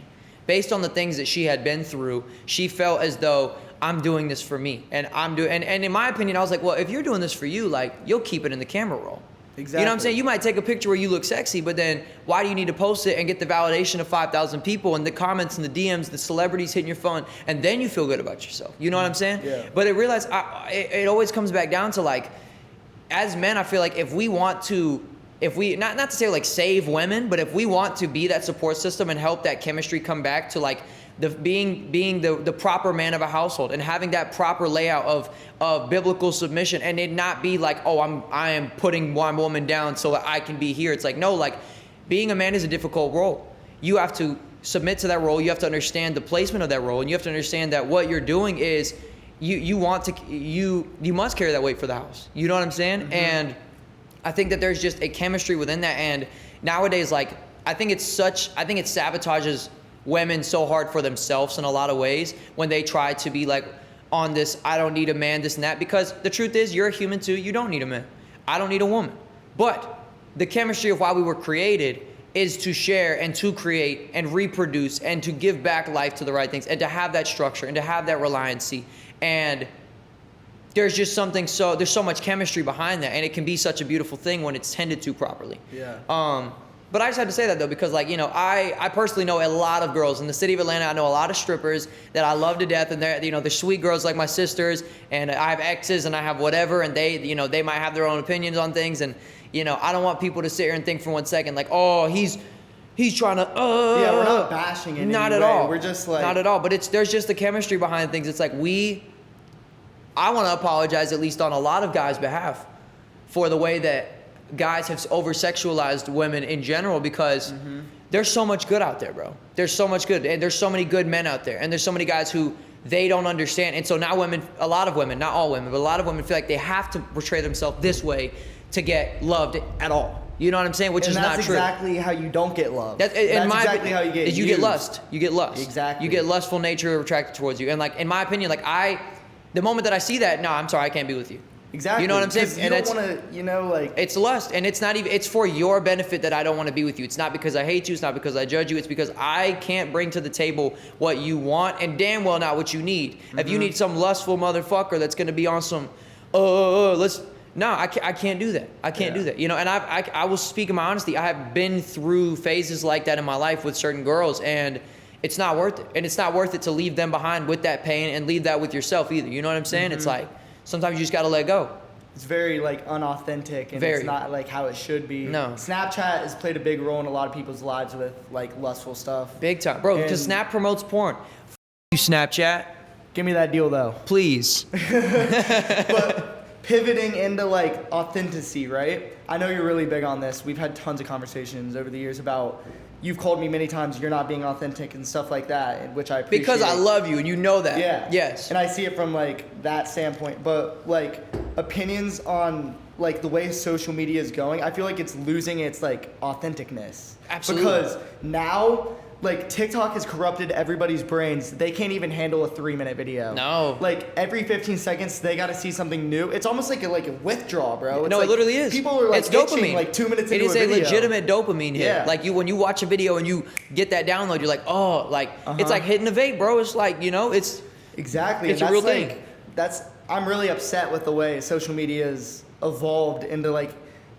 based on the things that she had been through. She felt as though I'm doing this for me, and and in my opinion, I was like, well, if you're doing this for you, like, you'll keep it in the camera roll. Exactly. You know what I'm saying? You might take a picture where you look sexy, but then why do you need to post it and get the validation of 5,000 people and the comments and the DMs, the celebrities hitting your phone, and then you feel good about yourself? You know what I'm saying? Yeah. But it always comes back down to, like, as men, I feel like if we want to, not to say like save women, but if we want to be that support system and help that chemistry come back to, like, being the proper man of a household and having that proper layout of biblical submission, and it not be like, oh, I am putting one woman down so that I can be here. It's like, no, like, being a man is a difficult role. You have to submit to that role. You have to understand the placement of that role, and you have to understand that what you're doing is you must carry that weight for the house. You know what I'm saying? Mm-hmm. And I think that there's just a chemistry within that. And nowadays, like, I think it sabotages women so hard for themselves in a lot of ways when they try to be like on this, I don't need a man, this and that, because the truth is, you're a human too. You don't need a man. I don't need a woman. But the chemistry of why we were created is to share and to create and reproduce and to give back life to the right things and to have that structure and to have that reliancy. And there's just something, there's so much chemistry behind that, and it can be such a beautiful thing when it's tended to properly. Yeah. But I just had to say that, though, because, like, you know, I personally know a lot of girls in the city of Atlanta. I know a lot of strippers that I love to death, and they're sweet girls like my sisters, and I have exes and I have whatever, and they might have their own opinions on things, and, you know, I don't want people to sit here and think for 1 second, like, oh, he's trying to, yeah, we're not bashing it. Not at all. We're just like, not at all. But there's just the chemistry behind things. It's like I want to apologize, at least on a lot of guys' behalf, for the way that guys have over-sexualized women in general because there's so much good out there, bro. There's so much good, and there's so many good men out there, and there's so many guys who they don't understand. And so now a lot of women, not all women, but a lot of women feel like they have to portray themselves this way to get loved at all. You know what I'm saying? Which is not true. That's exactly how you don't get love. That's exactly how you get used. You get lust. You get lust. Exactly. You get lustful nature attracted towards you. And like, in my opinion, like the moment that I see that, no, I'm sorry, I can't be with you. Exactly. You know what I'm saying? You don't want to, like... It's lust, and it's not even... It's for your benefit that I don't want to be with you. It's not because I hate you. It's not because I judge you. It's because I can't bring to the table what you want, and damn well not what you need. If you need some lustful motherfucker that's going to be on some... No, I can't do that. I can't do that. You know, and I will speak in my honesty. I have been through phases like that in my life with certain girls, and it's not worth it. And it's not worth it to leave them behind with that pain and leave that with yourself either. You know what I'm saying? It's like, sometimes you just got to let go. It's very, like, unauthentic, and it's not, like, how it should be. No. Snapchat has played a big role in a lot of people's lives with, like, lustful stuff. Big time. Bro, because Snap promotes porn. You, Snapchat. Give me that deal, though. Please. But... pivoting into like authenticity, right? I know you're really big on this. We've had tons of conversations over the years about, you've called me many times, you're not being authentic and stuff like that, which I appreciate. Because I love you and you know that. Yeah. Yes. And I see it from like that standpoint. But like opinions on like the way social media is going, I feel like it's losing its like authenticness. Absolutely. Because now, like, TikTok has corrupted everybody's brains. They can't even handle a 3-minute video. No. Like, every 15 seconds, they got to see something new. It's almost like a withdrawal, bro. It's no, like, it literally is. People are, like, it's dopamine. Like, 2 minutes into a It video. is a legitimate dopamine hit. Yeah. Like, when you watch a video and you get that download, you're like, oh, like, it's like hitting a vape, bro. It's like, you know, it's... Exactly. It's a real thing. I'm really upset with the way social media has evolved into, like,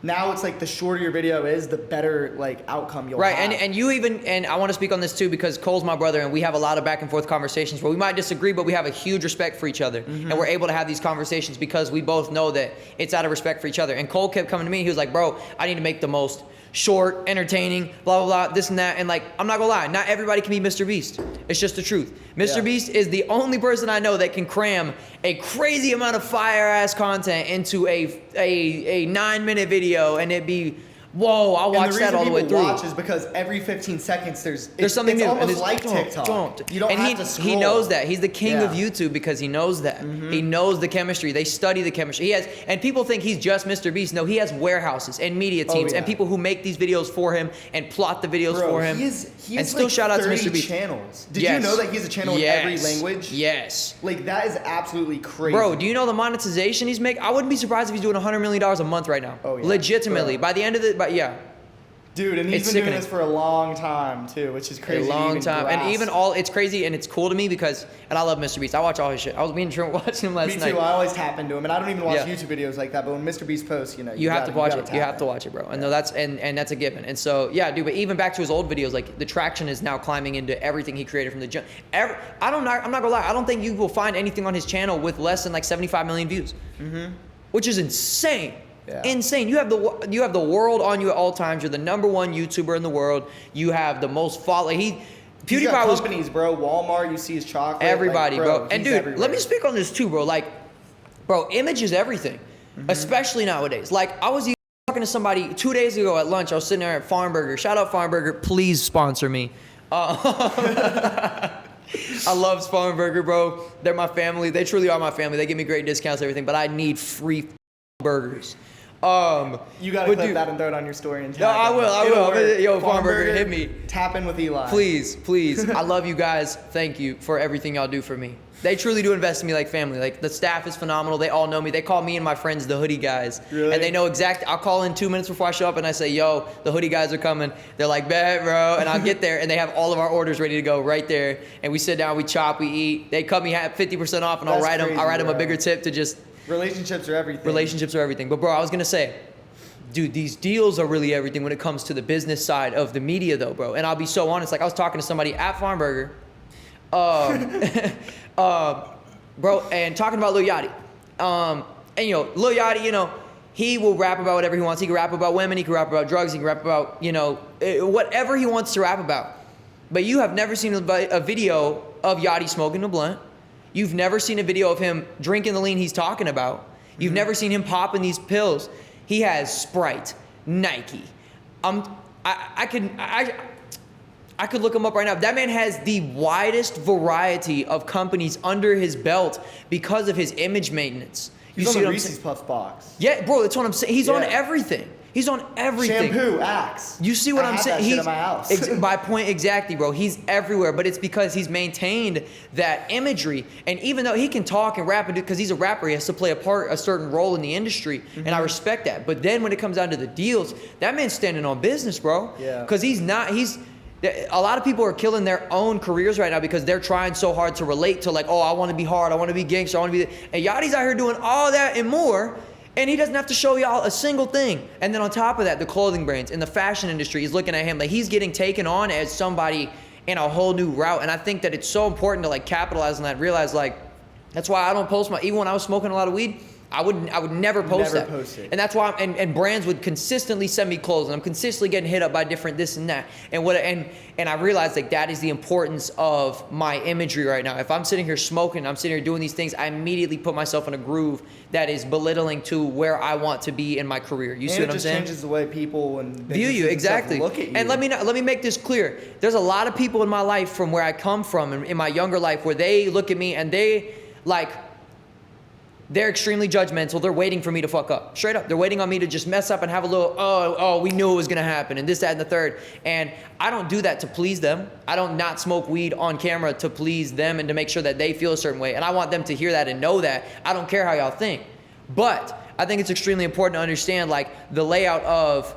now it's like the shorter your video is, the better like outcome you'll have. Right, and you even, and I want to speak on this too because Cole's my brother and we have a lot of back and forth conversations where we might disagree, but we have a huge respect for each other. And we're able to have these conversations because we both know that it's out of respect for each other. And Cole kept coming to me, he was like, bro, I need to make the most short, entertaining, blah, blah, blah, this and that. And like, I'm not gonna lie, not everybody can be Mr. Beast. It's just the truth. Mr. Beast is the only person I know that can cram a crazy amount of fire-ass content into a 9-minute video and it be, whoa, I'll watch that all the way through. And the reason people watch is because every 15 seconds there's something new. It's almost like TikTok. You don't have to scroll. He knows that. He's the king of YouTube because he knows that. He knows the chemistry. They study the chemistry. And people think he's just Mr. Beast. No, he has warehouses and media teams and people who make these videos for him and plot the videos for him. He and still like shout out to Mr. Beast. Channels. Did you know that he has a channel in every language? Yes. Like that is absolutely crazy. Bro, do you know the monetization he's making? I wouldn't be surprised if he's doing $100 million a month right now. Oh, yeah. Legitimately. By the end of the, Dude, and he's been doing this for a long time too, which is crazy. A long time. And even it's crazy and it's cool to me because, and I love Mr. Beast. I watch all his shit. I was being Trent watching him last night. Me too. I always tap into him, and I don't even watch YouTube videos like that. But when Mr. Beast posts, you have to watch it. You have to watch it, bro. And no, that's that's a given. And so yeah, dude. But even back to his old videos, like the traction is now climbing into everything he created from the jump. I'm not gonna lie. I don't think you will find anything on his channel with less than like 75 million views, which is insane. Yeah. Insane. You have the world on you at all times. You're the #1 YouTuber in the world. You have the most following. PewDiePie was companies, bro. Walmart. You see his chocolate. Everybody, like, bro. And dude, everywhere. Let me speak on this too, bro. Like, bro, image is everything, especially nowadays. Like, I was talking to somebody 2 days ago at lunch. I was sitting there at Farm Burger. Shout out Farm Burger. Please sponsor me. I love Farm Burger, bro. They're my family. They truly are my family. They give me great discounts and everything, but I need free burgers. You gotta clip that and throw it on your story and tag. No, I will. Yo, Farm Burger, hit me. Tap in with Eli. Please. I love you guys. Thank you for everything y'all do for me. They truly do invest in me like family. Like the staff is phenomenal. They all know me. They call me and my friends the hoodie guys. Really? And they know I'll call in 2 minutes before I show up and I say, yo, the hoodie guys are coming. They're like, bet, bro. And I'll get there and they have all of our orders ready to go right there. And we sit down, we chop, we eat. They cut me 50% off and I'll write them a bigger tip to just. Relationships are everything. But bro, I was gonna say, dude, these deals are really everything when it comes to the business side of the media though, bro. And I'll be so honest, like I was talking to somebody at Farm Burger, bro, and talking about Lil Yachty. And Lil Yachty, he will rap about whatever he wants. He can rap about women, he can rap about drugs, he can rap about, whatever he wants to rap about. But you have never seen a video of Yachty smoking a blunt. You've never seen a video of him drinking the lean he's talking about. You've never seen him popping these pills. He has Sprite, Nike. I could look him up right now. That man has the widest variety of companies under his belt because of his image maintenance. He's on the Reese's Puffs box. Yeah, bro, that's what I'm saying. He's on everything. He's on everything. Shampoo, Axe. You see what I'm saying? He's in my house. My point exactly, bro. He's everywhere, but it's because he's maintained that imagery. And even though he can talk and rap and do, because he's a rapper, he has to play a certain role in the industry, and I respect that. But then when it comes down to the deals, that man's standing on business, bro. Yeah. Because a lot of people are killing their own careers right now because they're trying so hard to relate to like, oh, I want to be hard, I want to be gangster, I want to be, and Yachty's out here doing all that and more, and he doesn't have to show y'all a single thing. And then on top of that, the clothing brands and the fashion industry is looking at him like he's getting taken on as somebody in a whole new route. And I think that it's so important to like capitalize on that, realize like, that's why I don't post even when I was smoking a lot of weed, I would never post that. Post it. And that's why and brands would consistently send me clothes, and I'm consistently getting hit up by different this and that. And I realized like that is the importance of my imagery right now. If I'm sitting here smoking, I'm sitting here doing these things, I immediately put myself in a groove that is belittling to where I want to be in my career. You see what I'm saying? It just changes the way people view you, exactly. Look at you. And let me make this clear. There's a lot of people in my life from where I come from in my younger life where they look at me and they're extremely judgmental. They're waiting for me to fuck up. Straight up. They're waiting on me to just mess up and have a little, oh, we knew it was going to happen, and this, that, and the third. And I don't do that to please them. I don't not smoke weed on camera to please them and to make sure that they feel a certain way. And I want them to hear that and know that. I don't care how y'all think. But I think it's extremely important to understand, like, the layout of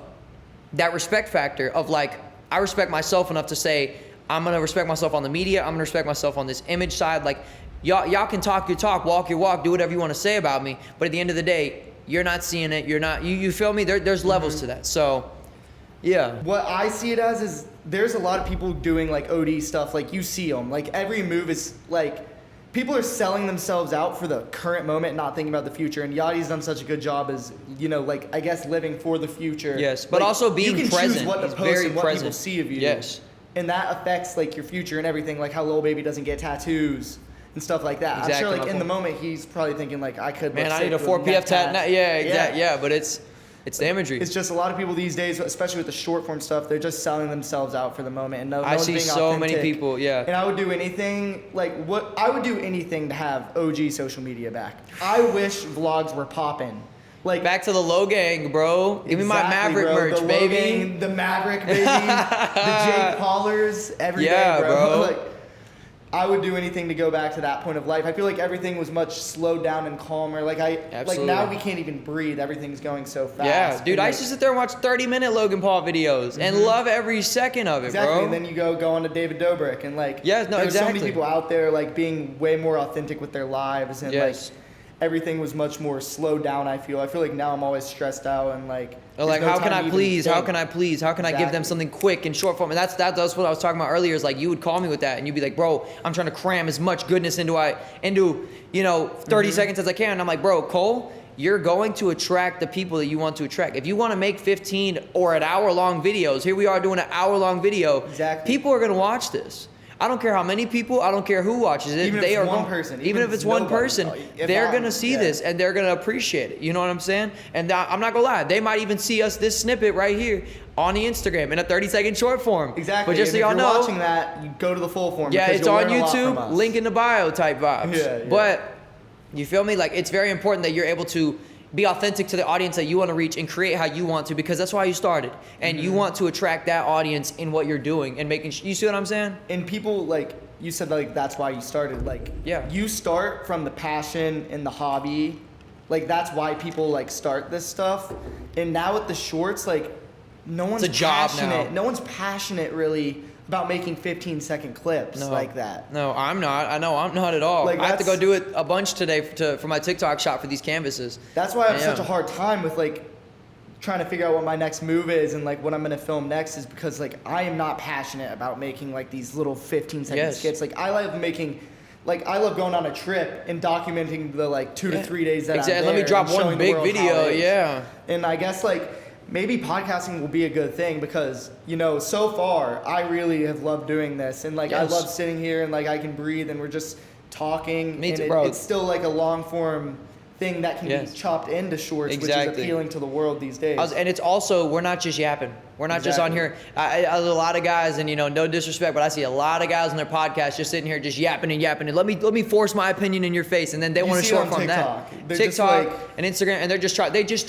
that respect factor of, like, I respect myself enough to say, I'm going to respect myself on the media. I'm going to respect myself on this image side. Like, y'all can talk your talk, walk your walk, do whatever you want to say about me. But at the end of the day, you're not seeing it. You're not, you feel me? There's levels to that. So, yeah. What I see it as is there's a lot of people doing like OD stuff. Like you see them. Like every move is like, people are selling themselves out for the current moment, not thinking about the future. And Yachty's done such a good job as, you know, like I guess living for the future. Yes, but like, also being present. You can choose what to He's post very and what present. people see of you. Yes. And that affects like your future and everything, like how Lil Baby doesn't get tattoos and stuff like that. Exactly, I'm sure like in the moment he's probably thinking like I could. Man, I need a 4PF tat. Yeah, exactly. Yeah, but it's the imagery. It's just a lot of people these days, especially with the short form stuff, they're just selling themselves out for the moment, and no I one's see being so authentic. many people. Yeah. And I would do anything I would do anything to have OG social media back. I wish vlogs were popping. Like back to the Low Gang, bro. Give me my Maverick merch, the baby. Gang, the Maverick, baby. The Jake Paulers every day, bro. Like, I would do anything to go back to that point of life. I feel like everything was much slowed down and calmer. Like now we can't even breathe. Everything's going so fast. Yeah, dude. I used to sit there and watch 30-minute Logan Paul videos and love every second of it, exactly. bro. And then you go on to David Dobrik and like there's so many people out there like being way more authentic with their lives and like everything was much more slowed down. I feel like now I'm always stressed out and like. Like how can I please? How can I please? How can I give them something quick and short form? And that's what I was talking about earlier. Is like you would call me with that, and you'd be like, "Bro, I'm trying to cram as much goodness into 30 seconds as I can." And I'm like, "Bro, Cole, you're going to attract the people that you want to attract. If you want to make 15 or an hour-long videos, here we are doing an hour-long video. Exactly. People are going to watch this. I don't care how many people. I don't care who watches it. Even if it's one person. Even if it's one person, they're going to see this and they're going to appreciate it. You know what I'm saying? And I'm not going to lie. They might even see us this snippet right here on the Instagram in a 30-second short form. Exactly. But just so y'all know. If you're watching that, you go to the full form. Yeah, it's on YouTube. Link in the bio type vibes. Yeah. But you feel me? Like it's very important that you're able to be authentic to the audience that you want to reach and create how you want to, because that's why you started. And you want to attract that audience in what you're doing and making you see what I'm saying? And people like you said, like that's why you started. Like you start from the passion and the hobby. Like that's why people like start this stuff. And now with the shorts, like no one's passionate. Now. No one's passionate really about making 15-second clips like that. No, I'm not. I know I'm not at all. Like, I have to go do it a bunch today for my TikTok shot for these canvases. That's why I have such a hard time with like trying to figure out what my next move is and like what I'm gonna film next, is because like I am not passionate about making like these little 15-second skits. Like I love going on a trip and documenting the like 2 to 3 days that I'm there. Let me drop one big video. Yeah. And I guess like maybe podcasting will be a good thing because, you know, so far I really have loved doing this, and like I love sitting here and like I can breathe and we're just talking. Me too, bro. It's still like a long form thing that can be chopped into shorts, which is appealing to the world these days. And it's also, we're not just yapping. We're not just on here. A lot of guys, and no disrespect, but I see a lot of guys on their podcast just sitting here just yapping and yapping. And let me force my opinion in your face, and then they want to short form that. TikTok and Instagram, and they just talk. They just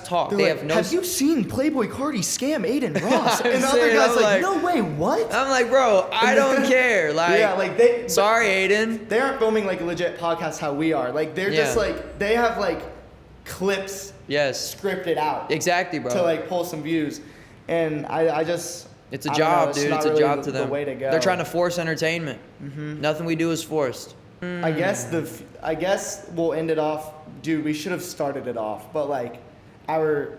talk. They have no. Have you seen Playboy Cardi scam Aiden Ross? And the other guy's like, no way, what? I'm like, bro, I don't care. Like, sorry, Aiden. They aren't filming like a legit podcast how we are. Like they're just like, they have like clips scripted out. Exactly, bro. To like pull some views. And I just... It's a job, dude. It's a job to them. The way to go. They're trying to force entertainment. Mm-hmm. Nothing we do is forced. I guess we'll end it off. Dude, we should have started it off. But like our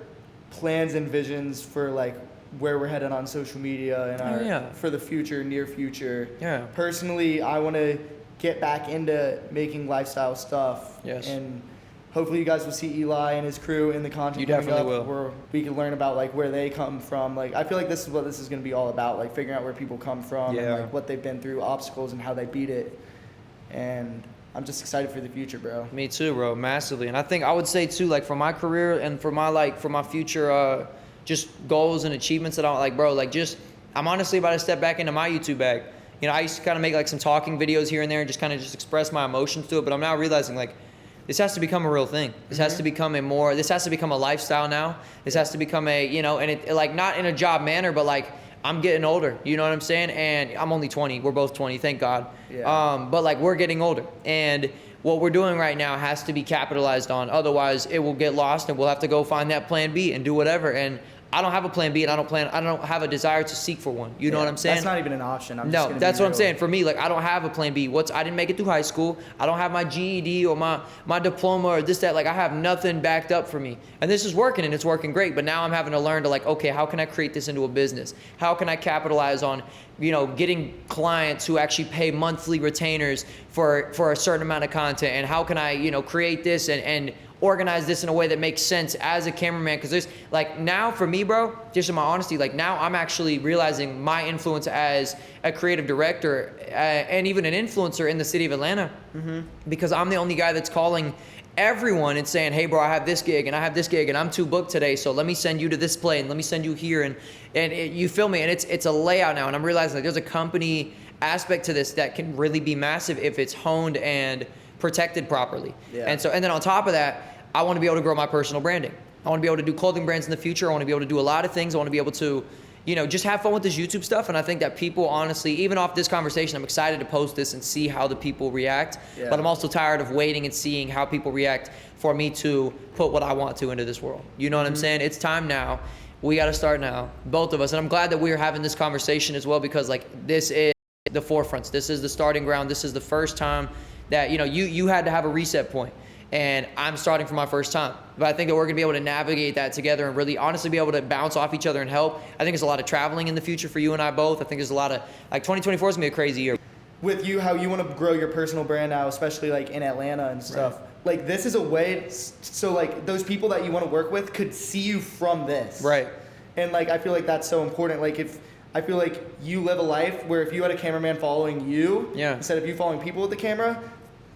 plans and visions for like where we're headed on social media and our for the future, near future. Yeah. Personally, I want to get back into making lifestyle stuff. Yes. And hopefully you guys will see Eli and his crew in the content. You definitely will. Where we can learn about like where they come from. Like I feel like this is what this is going to be all about. Like figuring out where people come from and like what they've been through, obstacles, and how they beat it. And I'm just excited for the future, bro. Me too, bro. Massively. And I think I would say too, like for my career and for my future, just goals and achievements that I like, bro. Like I'm honestly about to step back into my YouTube bag. I used to kind of make like some talking videos here and there and just kind of just express my emotions to it. But I'm now realizing like, this has to become a real thing. This has to become this has to become a lifestyle now. This has to become and it like not in a job manner, but like I'm getting older. You know what I'm saying? And I'm only 20. We're both 20, thank God. Yeah. But like we're getting older. And what we're doing right now has to be capitalized on. Otherwise it will get lost and we'll have to go find that plan B and do whatever. And I don't have a plan B and I don't have a desire to seek for one. You know what I'm saying? That's not even an option. That's what I'm saying. For me, like I don't have a plan B. I didn't make it through high school. I don't have my GED or my diploma or this, that. Like I have nothing backed up for me. And this is working and it's working great. But now I'm having to learn to like, okay, how can I create this into a business? How can I capitalize on, getting clients who actually pay monthly retainers for a certain amount of content? And how can I, create this and organize this in a way that makes sense as a cameraman? Because there's like now for me, bro, just in my honesty, like now I'm actually realizing my influence as a creative director and even an influencer in the city of Atlanta, because I'm the only guy that's calling everyone and saying, hey bro, I have this gig and I have this gig and I'm too booked today, so let me send you to this play and let me send you here and you feel me? And it's a layout now, and I'm realizing that there's a company aspect to this that can really be massive if it's honed and protected properly. Yeah. And then on top of that, I want to be able to grow my personal branding. I want to be able to do clothing brands in the future. I want to be able to do a lot of things. I want to be able to, just have fun with this YouTube stuff. And I think that people honestly, even off this conversation, I'm excited to post this and see how the people react. Yeah. But I'm also tired of waiting and seeing how people react for me to put what I want to into this world. You know what I'm saying? It's time now. We got to start now, both of us. And I'm glad that we're having this conversation as well, because like this is the forefronts. This is the starting ground. This is the first time that, you had to have a reset point. And I'm starting for my first time. But I think that we're going to be able to navigate that together and really honestly be able to bounce off each other and help. I think there's a lot of traveling in the future for you and I both. I think there's a lot of, like 2024 is going to be a crazy year. With you, how you want to grow your personal brand now, especially like in Atlanta and stuff. Right. Like this is a way, so like those people that you want to work with could see you from this. Right. And like, I feel like that's so important. Like I feel like you live a life where if you had a cameraman following you, instead of you following people with the camera,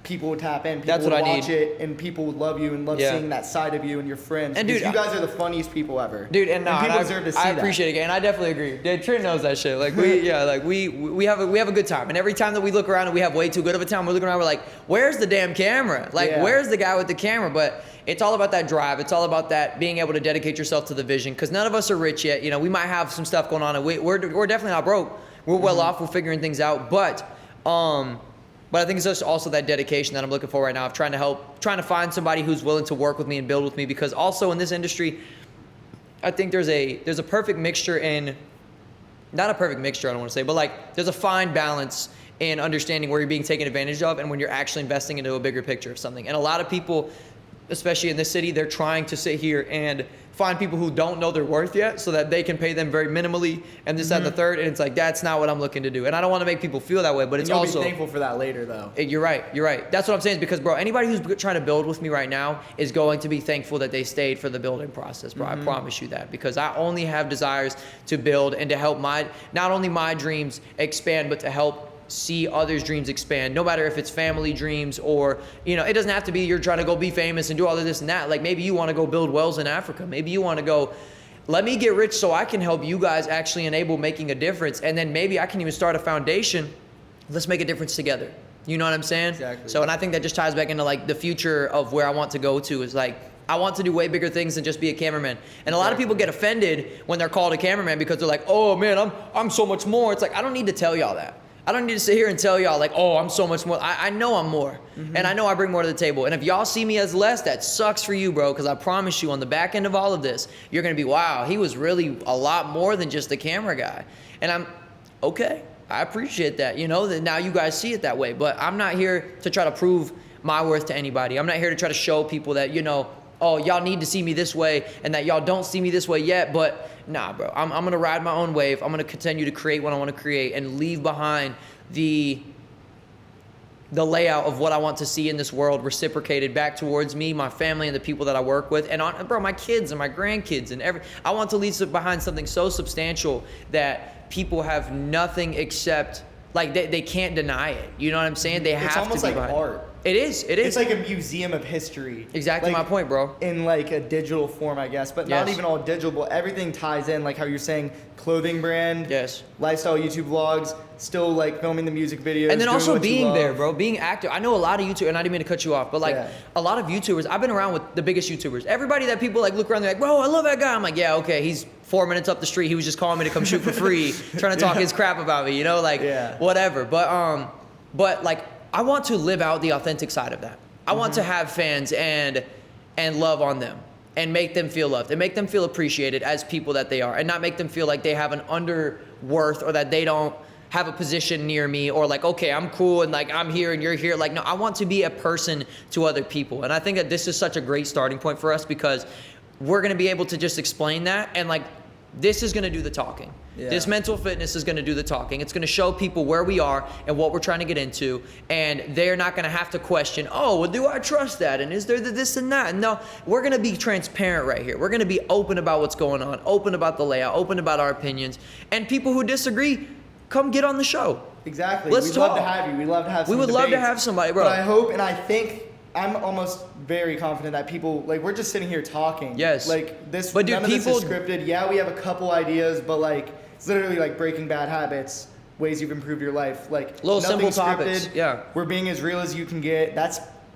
people would tap in, people would watch it, and people would love you and love seeing that side of you and your friends. And dude, you guys are the funniest people ever. Dude, and people deserve to see I appreciate it, and I definitely agree. Dude, Trent knows that shit. Like we have a good time, and every time that we look around and we have way too good of a time, we're looking around, we're like, where's the damn camera? Like, where's the guy with the camera? But it's all about that drive. It's all about that being able to dedicate yourself to the vision. Because none of us are rich yet. We might have some stuff going on, and we're definitely not broke. We're well off. We're figuring things out, but I think it's just also that dedication that I'm looking for right now of trying to find somebody who's willing to work with me and build with me, because also in this industry, I think there's a perfect mixture not a perfect mixture, I don't want to say, but like there's a fine balance in understanding where you're being taken advantage of and when you're actually investing into a bigger picture of something. And a lot of people, especially in this city, they're trying to sit here and find people who don't know their worth yet so that they can pay them very minimally and this, that, and the third. And it's like, that's not what I'm looking to do. And I don't want to make people feel that way, but it's you'll also... You'll be thankful for that later, though. You're right. That's what I'm saying, is because, bro, anybody who's trying to build with me right now is going to be thankful that they stayed for the building process, bro. I promise you that, because I only have desires to build and to help not only my dreams expand, but to help see others' dreams expand, no matter if it's family dreams or, you know, it doesn't have to be you're trying to go be famous and do all of this and that. Like maybe you want to go build wells in Africa. Maybe you want to go, let me get rich so I can help you guys actually enable making a difference. And then maybe I can even start a foundation. Let's make a difference together. You know what I'm saying? Exactly. So, and I think that just ties back into like the future of where I want to go to is like, I want to do way bigger things than just be a cameraman. And a lot of people get offended when they're called a cameraman because they're like, oh man, I'm so much more. It's like, I don't need to tell y'all that. I don't need to sit here and tell y'all like, oh, I'm so much more. I know I'm more. And I know I bring more to the table. And if y'all see me as less, that sucks for you, bro. Because I promise you on the back end of all of this, you're going to be, wow, he was really a lot more than just a camera guy. And I'm, okay, I appreciate that. You know, that now you guys see it that way. But I'm not here to try to prove my worth to anybody. I'm not here to try to show people that, you know, oh, y'all need to see me this way and that y'all don't see me this way yet. But nah, bro, I'm going to ride my own wave. I'm going to continue to create what I want to create and leave behind the layout of what I want to see in this world reciprocated back towards me, my family, and the people that I work with. And bro, my kids and my grandkids and I want to leave behind something so substantial that people have nothing except, like they can't deny it. You know what I'm saying? They have to be It's almost like behind art. It is. It's like a museum of history. Exactly like, my point, bro. In like a digital form, I guess, but not even all digital. But everything ties in, like how you're saying, clothing brand, lifestyle YouTube vlogs, still like filming the music videos, and then also being there, bro, being active. I know a lot of YouTubers, and I didn't mean to cut you off, but like a lot of YouTubers, I've been around with the biggest YouTubers. Everybody that people like look around, they're like, bro, I love that guy. I'm like, yeah, okay, he's 4 minutes up the street. He was just calling me to come shoot for free, trying to talk his crap about me, you know, like whatever. But like I want to live out the authentic side of that. I want to have fans and love on them and make them feel loved and make them feel appreciated as people that they are and not make them feel like they have an underworth or that they don't have a position near me or like, okay, I'm cool and like I'm here and you're here. Like, no, I want to be a person to other people. And I think that this is such a great starting point for us because we're going to be able to just explain that and like, this is going to do the talking. This mental fitness is going to do the talking. It's going to show people where we are and what we're trying to get into. And they're not going to have to question, oh, well, do I trust that? And is there this and that? No, we're going to be transparent right here. We're going to be open about what's going on, open about the layout, open about our opinions. And people who disagree, come get on the show. Exactly. Let's talk. Love to have you. We'd love to have some We would debates. love to have somebody, bro. But I hope and I think I'm almost very confident that people, like, we're just sitting here talking. Yes. Like, this, but dude, none of this is scripted. Yeah, we have a couple ideas, but, like, it's literally like breaking bad habits, ways you've improved your life. Like, little simple scripted. topics. Yeah. We're being as real as you can get.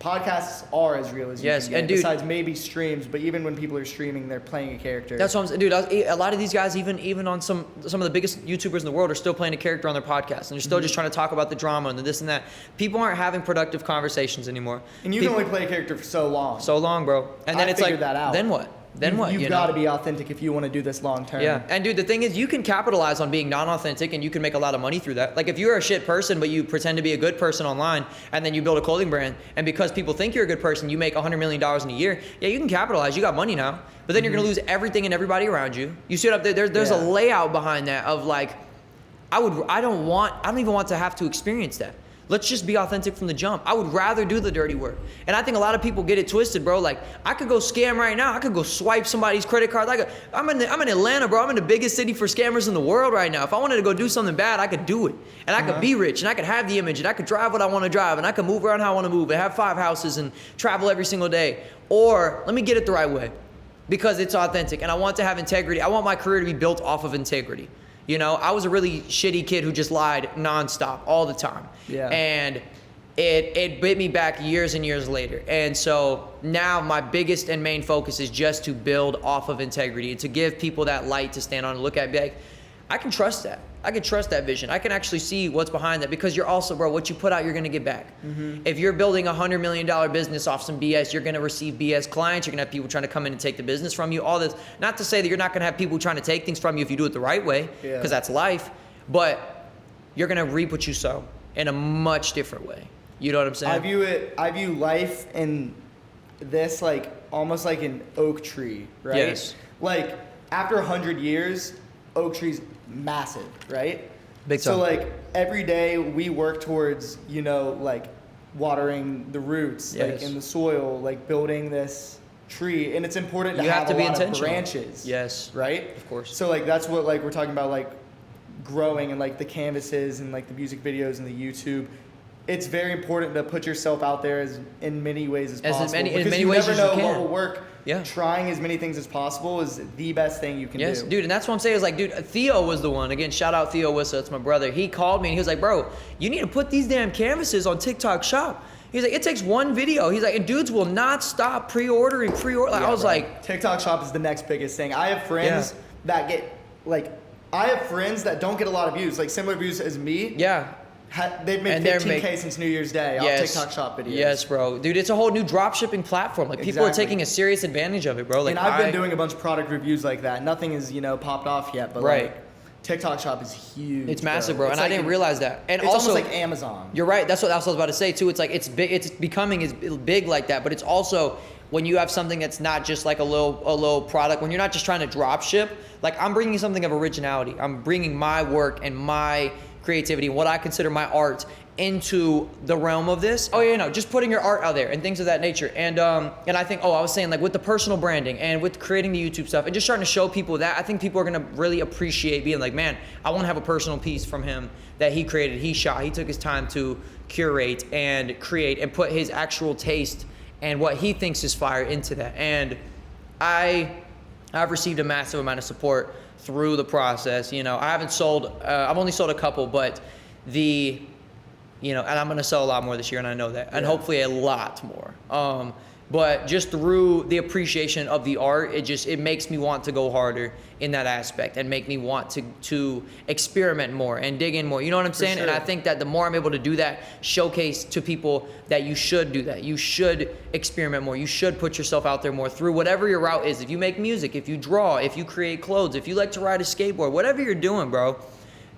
Podcasts are as real as you can get. And dude, besides maybe streams, but even when people are streaming, they're playing a character. That's what I'm saying, dude. A lot of these guys, even on some of the biggest YouTubers in the world, are still playing a character on their podcast, and they're still just trying to talk about the drama and the this and that. People aren't having productive conversations anymore. And you can only play a character for so long. So long, bro. And then it's like, that out. Then what? Then what? You've got to be authentic if you want to do this long term. Yeah, and dude, the thing is, you can capitalize on being non-authentic, and you can make a lot of money through that. Like if you're a shit person, but you pretend to be a good person online, and then you build a clothing brand, and because people think you're a good person, you make $100 million in a year. Yeah, you can capitalize. You got money now, but then you're gonna lose everything and everybody around you. You see what up there? There's a layout behind that of like, I don't even want to have to experience that. Let's just be authentic from the jump. I would rather do the dirty work. And I think a lot of people get it twisted, bro. Like, I could go scam right now. I could go swipe somebody's credit card. I'm in Atlanta, bro. I'm in the biggest city for scammers in the world right now. If I wanted to go do something bad, I could do it. And I could be rich, and I could have the image, and I could drive what I want to drive, and I could move around how I want to move, and have 5 houses, and travel every single day. Or let me get it the right way, because it's authentic, and I want to have integrity. I want my career to be built off of integrity. You know, I was a really shitty kid who just lied nonstop all the time. Yeah. And it bit me back years and years later. And so now my biggest and main focus is just to build off of integrity and to give people that light to stand on and look at and be like, I can trust that. I can trust that vision. I can actually see what's behind that, because you're also, bro, what you put out, you're gonna get back. If you're building a $100 million business off some BS, you're gonna receive BS clients. You're gonna have people trying to come in and take the business from you. All this, not to say that you're not gonna have people trying to take things from you if you do it the right way, because that's life, but you're gonna reap what you sow in a much different way. You know what I'm saying? I view life in this like almost like an oak tree, right? Yes. Like after 100 years, oak trees massive, right? Big time. So like every day we work towards, you know, like watering the roots, like in the soil, like building this tree, and it's important to have a lot of branches. Yes. Right? Of course. So like that's what like we're talking about, like growing and like the canvases and like the music videos and the YouTube, it's very important to put yourself out there as in many ways as possible. In many you ways never as you know what can. will work. Yeah. Trying as many things as possible is the best thing you can Yes, do. dude, and that's what I'm saying is like, dude, Theo was the one. Again, shout out Theo Wissa, it's my brother. He called me and he was like, bro, you need to put these damn canvases on TikTok Shop. He's like, it takes one video. He's like, and dudes will not stop pre-ordering. Like, I was like, TikTok Shop is the next biggest thing. I have friends that get like, I have friends that don't get a lot of views, like similar views as me. Yeah. They've made 15K since New Year's Day off TikTok Shop videos. Yes, bro. Dude, it's a whole new drop shipping platform. Like, people are taking a serious advantage of it, bro. Like, and I've been doing a bunch of product reviews like that. Nothing is, popped off yet, but like, TikTok Shop is huge. It's massive, bro. And I didn't realize that. And it's also, almost like Amazon. You're right. That's what I was about to say too. It's like it's big. It's becoming as big like that. But it's also when you have something that's not just like a little product. When you're not just trying to drop ship. Like, I'm bringing something of originality. I'm bringing my work and my creativity and what I consider my art into the realm of this. Oh yeah, no, just putting your art out there and things of that nature. And I think, I was saying, like, with the personal branding and with creating the YouTube stuff and just starting to show people that, I think people are gonna really appreciate being like, man, I wanna have a personal piece from him that he created, he shot, he took his time to curate and create and put his actual taste and what he thinks is fire into that. And I've received a massive amount of support through the process. I haven't sold, I've only sold a couple, but and I'm gonna sell a lot more this year, and I know that, and hopefully a lot more. But just through the appreciation of the art, it makes me want to go harder in that aspect and make me want to experiment more and dig in more. You know what I'm saying? Sure. And I think that the more I'm able to do that, showcase to people that you should do that. You should experiment more. You should put yourself out there more through whatever your route is. If you make music, if you draw, if you create clothes, if you like to ride a skateboard, whatever you're doing, bro,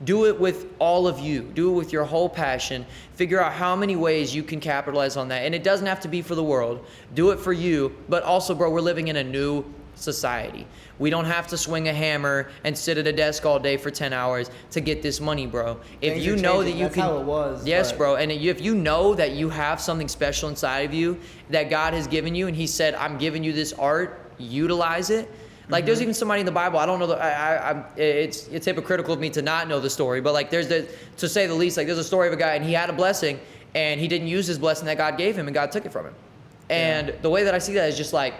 do it with all of you. Do it with your whole passion. Figure out how many ways you can capitalize on that. And it doesn't have to be for the world. Do it for you. But also, bro, we're living in a new society. We don't have to swing a hammer and sit at a desk all day for 10 hours to get this money, bro. If you know that you That's can, how it was. yes, bro. And if you know that you have something special inside of you that God has given you, and He said, "I'm giving you this art. Utilize it." Like, there's even somebody in the Bible, I don't know, it's hypocritical of me to not know the story, but like, to say the least, like, there's a story of a guy and he had a blessing and he didn't use his blessing that God gave him and God took it from him. And the way that I see that is just like,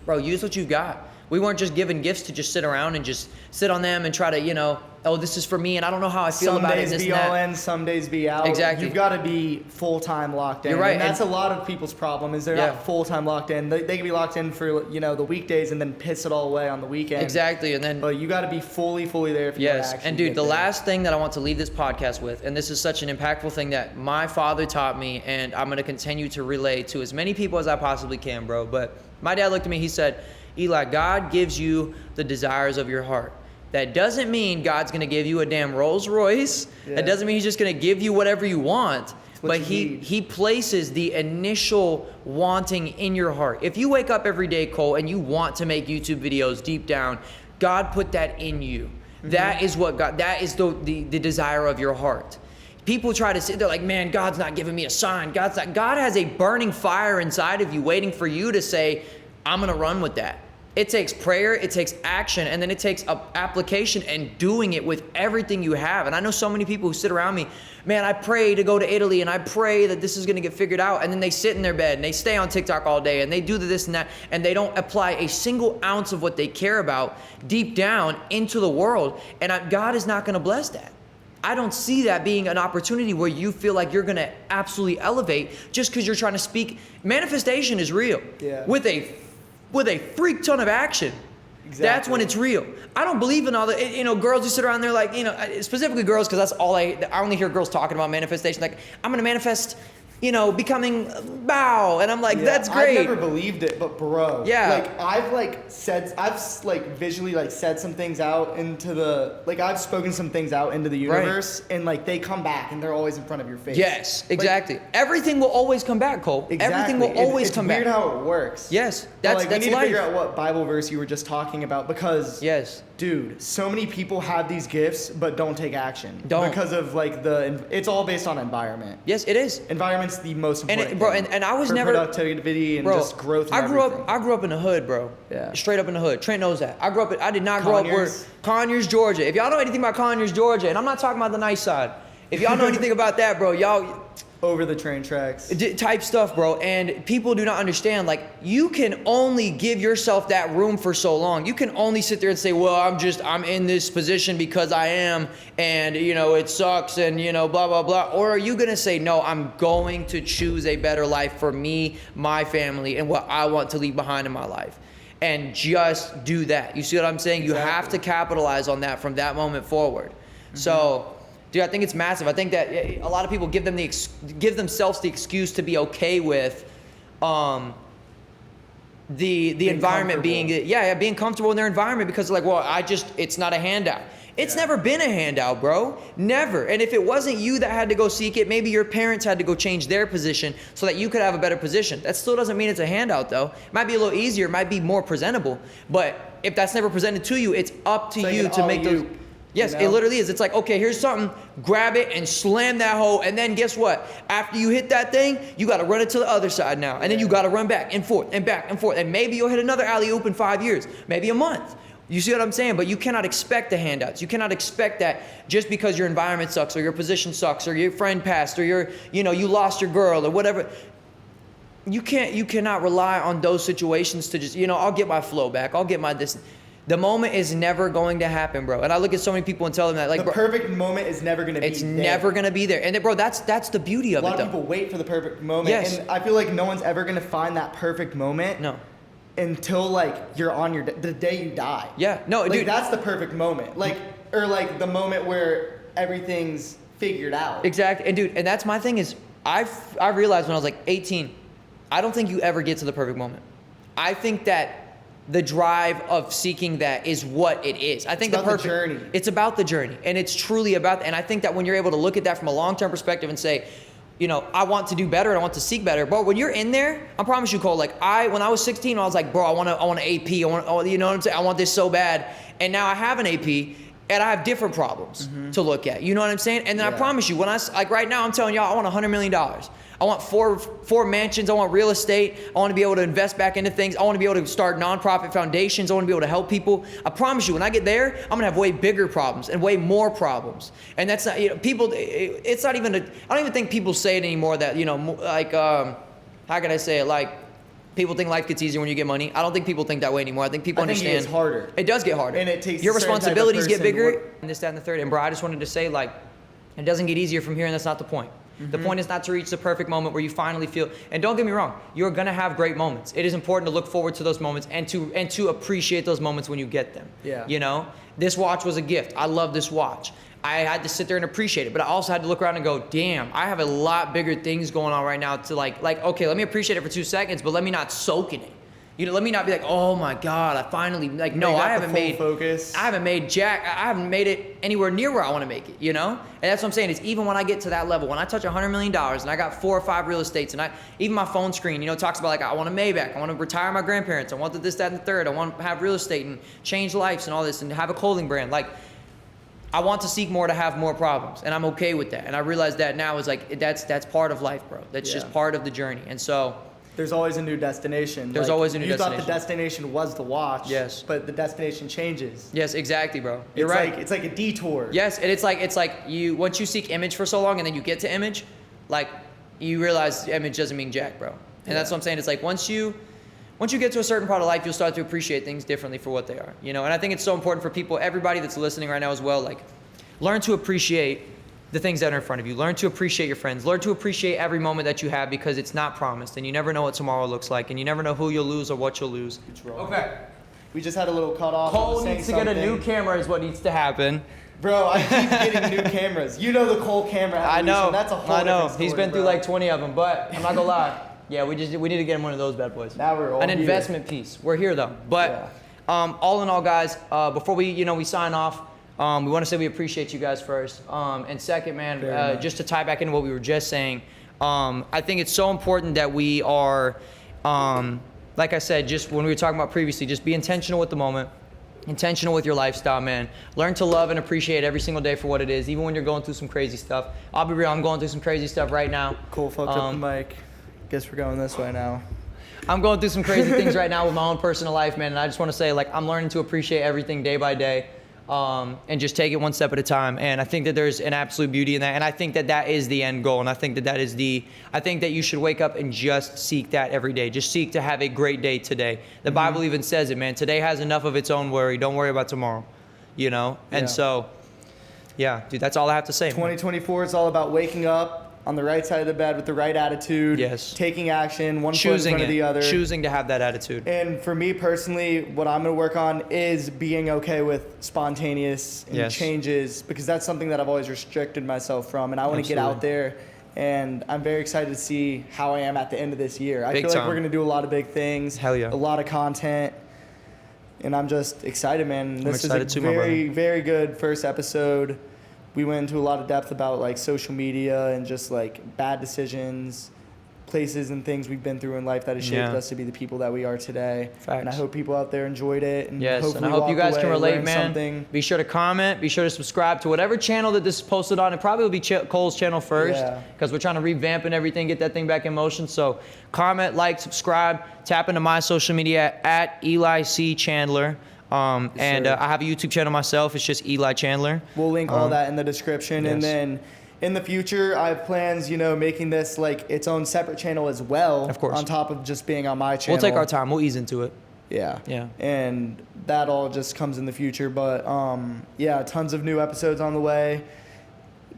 bro, use what you've got. We weren't just given gifts to just sit around and just sit on them and try to, this is for me and I don't know how I feel about it. Some days be all in, some days be out. Exactly. You've got to be full-time locked in. You're right. And that's a lot of people's problem is they're not full-time locked in. They can be locked in for, the weekdays and then piss it all away on the weekend. Exactly. And then, but you got to be fully there if you want to actually and dude, get the there. last thing that I want to leave this podcast with, and this is such an impactful thing that my father taught me and I'm going to continue to relay to as many people as I possibly can, bro. But my dad looked at me, he said, Eli, God gives you the desires of your heart. That doesn't mean God's going to give you a damn Rolls Royce. Yeah. That doesn't mean He's just going to give you whatever you want. But He places the initial wanting in your heart. If you wake up every day, Cole, and you want to make YouTube videos deep down, God put that in you. Mm-hmm. That is what God, that is the desire of your heart. People try to sit there like, man, God's not giving me a sign. God has a burning fire inside of you waiting for you to say, I'm going to run with that. It takes prayer, it takes action, and then it takes application and doing it with everything you have. And I know so many people who sit around me, man, I pray to go to Italy and I pray that this is going to get figured out. And then they sit in their bed and they stay on TikTok all day and they do this and that, and they don't apply a single ounce of what they care about deep down into the world. And God is not going to bless that. I don't see that being an opportunity where you feel like you're going to absolutely elevate just because you're trying to speak. Manifestation is real. Yeah. With a freak ton of action. Exactly. That's when it's real. I don't believe in all the, girls who sit around there like, specifically girls, because that's all I only hear girls talking about manifestation. Like, I'm going to manifest, becoming bow. And I'm like, that's great. I've never believed it, but bro. Yeah. I've visually said some things out into I've spoken some things out into the universe, right. And they come back and they're always in front of your face. Yes, exactly. Everything will always come back, Cole. Exactly. Everything will always come back. It's weird how it works. Yes, that's we need life. to figure out what Bible verse you were just talking about because. Yes. Dude, so many people have these gifts but don't take action. Don't. Because of it's all based on environment. Yes, it is. Environment's Endurance, the most important thing. And I was never productivity and just growth. And I grew up in the hood, bro. Yeah. Straight up in the hood. Trent knows that. I did not grow up where Conyers, Georgia. If y'all know anything about Conyers, Georgia, and I'm not talking about the nice side. If y'all know anything about that, bro, y'all over the train tracks type stuff, bro. And people do not understand, like, you can only give yourself that room for so long. You can only sit there and say, well, I'm in this position because I am, and it sucks, and blah blah blah. Or are you gonna say, no, I'm going to choose a better life for me, my family, and what I want to leave behind in my life, and just do that? You see what I'm saying? Exactly. You have to capitalize on that from that moment forward. So dude, I think it's massive. I think that a lot of people give themselves the excuse to be okay with the environment being comfortable in their environment, because like, well, it's not a handout. It's never been a handout, bro. Never. And if it wasn't you that had to go seek it, maybe your parents had to go change their position so that you could have a better position. That still doesn't mean it's a handout, though. It might be a little easier, it might be more presentable. But if that's never presented to you, it's up to you to make those. Yes, it literally is. It's like, okay, here's something, grab it and slam that hole, and then guess what? After you hit that thing, you got to run it to the other side now, and then you got to run back and forth and back and forth, and maybe you'll hit another alley-oop in 5 years, maybe a month. You see what I'm saying? But you cannot expect the handouts. You cannot expect that just because your environment sucks, or your position sucks, or your friend passed, or you lost your girl, or whatever. You cannot rely on those situations to just, I'll get my flow back, I'll get my this. The moment is never going to happen, bro. And I look at so many people and tell them that, like, the perfect moment is never going to be there. It's never going to be there. And bro, that's the beauty of it, though. A lot of people wait for the perfect moment. Yes. And I feel like no one's ever going to find that perfect moment. No. Until, like, you're on the day you die. Yeah. No, like, dude. That's the perfect moment. Like, or like the moment where everything's figured out. Exactly. And dude, and that's my thing is, I realized when I was like 18, I don't think you ever get to the perfect moment. I think that the drive of seeking that is what it is. I think it's about the journey. It's about the journey, and it's truly about. And I think that when you're able to look at that from a long-term perspective and say, I want to do better and I want to seek better. But when you're in there, I promise you, Cole. Like when I was 16, I was like, bro, I want an AP. You know what I'm saying? I want this so bad. And now I have an AP, and I have different problems to look at. You know what I'm saying? And then I promise you, like right now, I'm telling y'all, I want $100 million. I want four mansions. I want real estate. I want to be able to invest back into things. I want to be able to start nonprofit foundations. I want to be able to help people. I promise you, when I get there, I'm gonna have way bigger problems and way more problems. And that's not, people. It's not even. I don't even think people say it anymore. That how can I say it? Like, people think life gets easier when you get money. I don't think people think that way anymore. I think people understand. It gets harder. It does get harder. And it takes your responsibilities get bigger. And this, that, and the third. And bro, I just wanted to say, like, it doesn't get easier from here, and that's not the point. The point is not to reach the perfect moment where you finally feel, and don't get me wrong, you're gonna have great moments. It is important to look forward to those moments and to appreciate those moments when you get them. Yeah. This watch was a gift. I love this watch. I had to sit there and appreciate it, but I also had to look around and go, damn, I have a lot bigger things going on right now to like, okay, let me appreciate it for 2 seconds, but let me not soak in it. Let me not be like, oh my God, I finally, like, no, I haven't made focus. I haven't made it anywhere near where I want to make it, And that's what I'm saying is, even when I get to that level, when I touch $100 million and I got 4 or 5 real estates, and even my phone screen, talks about, like, I want a Maybach, I want to retire my grandparents, I want this, that, and the third, I want to have real estate and change lives and all this and have a clothing brand. Like, I want to seek more to have more problems, and I'm okay with that. And I realize that now is like, that's part of life, bro. That's just part of the journey. And so, there's always a new destination. There's always a new destination. You thought the destination was the watch. Yes. But the destination changes. Yes, exactly, bro. You're right. It's like a detour. Yes, and it's like you, once you seek image for so long and then you get to image, like, you realize image doesn't mean jack, bro. And that's what I'm saying. It's like once you get to a certain part of life, you'll start to appreciate things differently for what they are. And I think it's so important for people, everybody that's listening right now as well, like, learn to appreciate the things that are in front of you. Learn to appreciate your friends. Learn to appreciate every moment that you have, because it's not promised, and you never know what tomorrow looks like, and you never know who you'll lose or what you'll lose. Okay. We just had a little cut off. Cole needs to get a new camera is what needs to happen. Bro, I keep getting new cameras. The Cole camera evolution. I know. That's a whole different story, He's been through like 20 of them, but I'm not gonna lie. Yeah, we need to get him one of those bad boys. Now we're all an investment piece. We're here though. But all in all, guys, before we sign off, we want to say we appreciate you guys first. And second, man, just to tie back into what we were just saying, I think it's so important that we are, like I said, just when we were talking about previously, just be intentional with the moment. Intentional with your lifestyle, man. Learn to love and appreciate every single day for what it is, even when you're going through some crazy stuff. I'll be real, I'm going through some crazy stuff right now. Cool, fucked up the mic. Guess we're going this way now. I'm going through some crazy things right now with my own personal life, man. And I just want to say, like, I'm learning to appreciate everything day by day, and just take it one step at a time. And I think that there's an absolute beauty in that. And I think that that is the end goal. And I think that I think that you should wake up and just seek that every day. Just seek to have a great day today. The Bible even says it, man. Today has enough of its own worry. Don't worry about tomorrow, you know? And so, yeah, dude, that's all I have to say. 2024 is all about waking up on the right side of the bed with the right attitude, taking action, one foot in front of the other. Choosing to have that attitude. And for me personally, what I'm going to work on is being okay with spontaneous and changes, because that's something that I've always restricted myself from, and I want to get out there. And I'm very excited to see how I am at the end of this year. I feel like we're going to do a lot of big things, a lot of content, and I'm just excited, man. This is a very, very good first episode. We went into a lot of depth about like social media and just like bad decisions, places and things we've been through in life that has shaped us to be the people that we are today. Facts. And I hope people out there enjoyed it. And and I hope you guys can relate, man. Something. Be sure to comment. Be sure to subscribe to whatever channel that this is posted on. It probably will be Cole's channel first, because we're trying to revamp and everything, get that thing back in motion. So comment, like, subscribe, tap into my social media at elicchandler. I have a YouTube channel myself. It's just Eli Chandler. We'll link all that in the description. And then in the future, I have plans, making this like its own separate channel as well. Of course. On top of just being on my channel. We'll take our time. We'll ease into it. Yeah. And that all just comes in the future. But tons of new episodes on the way.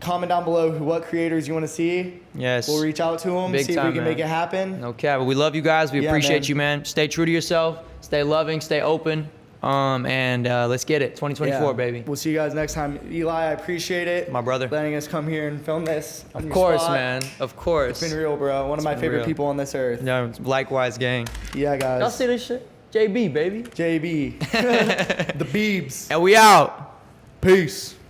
Comment down below what creators you want to see. Yes. We'll reach out to them, see if we can make it happen. Okay, but we love you guys. We appreciate you, man. Stay true to yourself. Stay loving. Stay open. Let's get it. 2024, baby. We'll see you guys next time. Eli, I appreciate it. My brother. Letting us come here and film this. Of course, man. Of course. It's been real, bro. One of my favorite people on this earth. No, likewise, gang. Yeah, guys. Y'all see this shit? JB, baby. JB. The Beebs. And we out. Peace.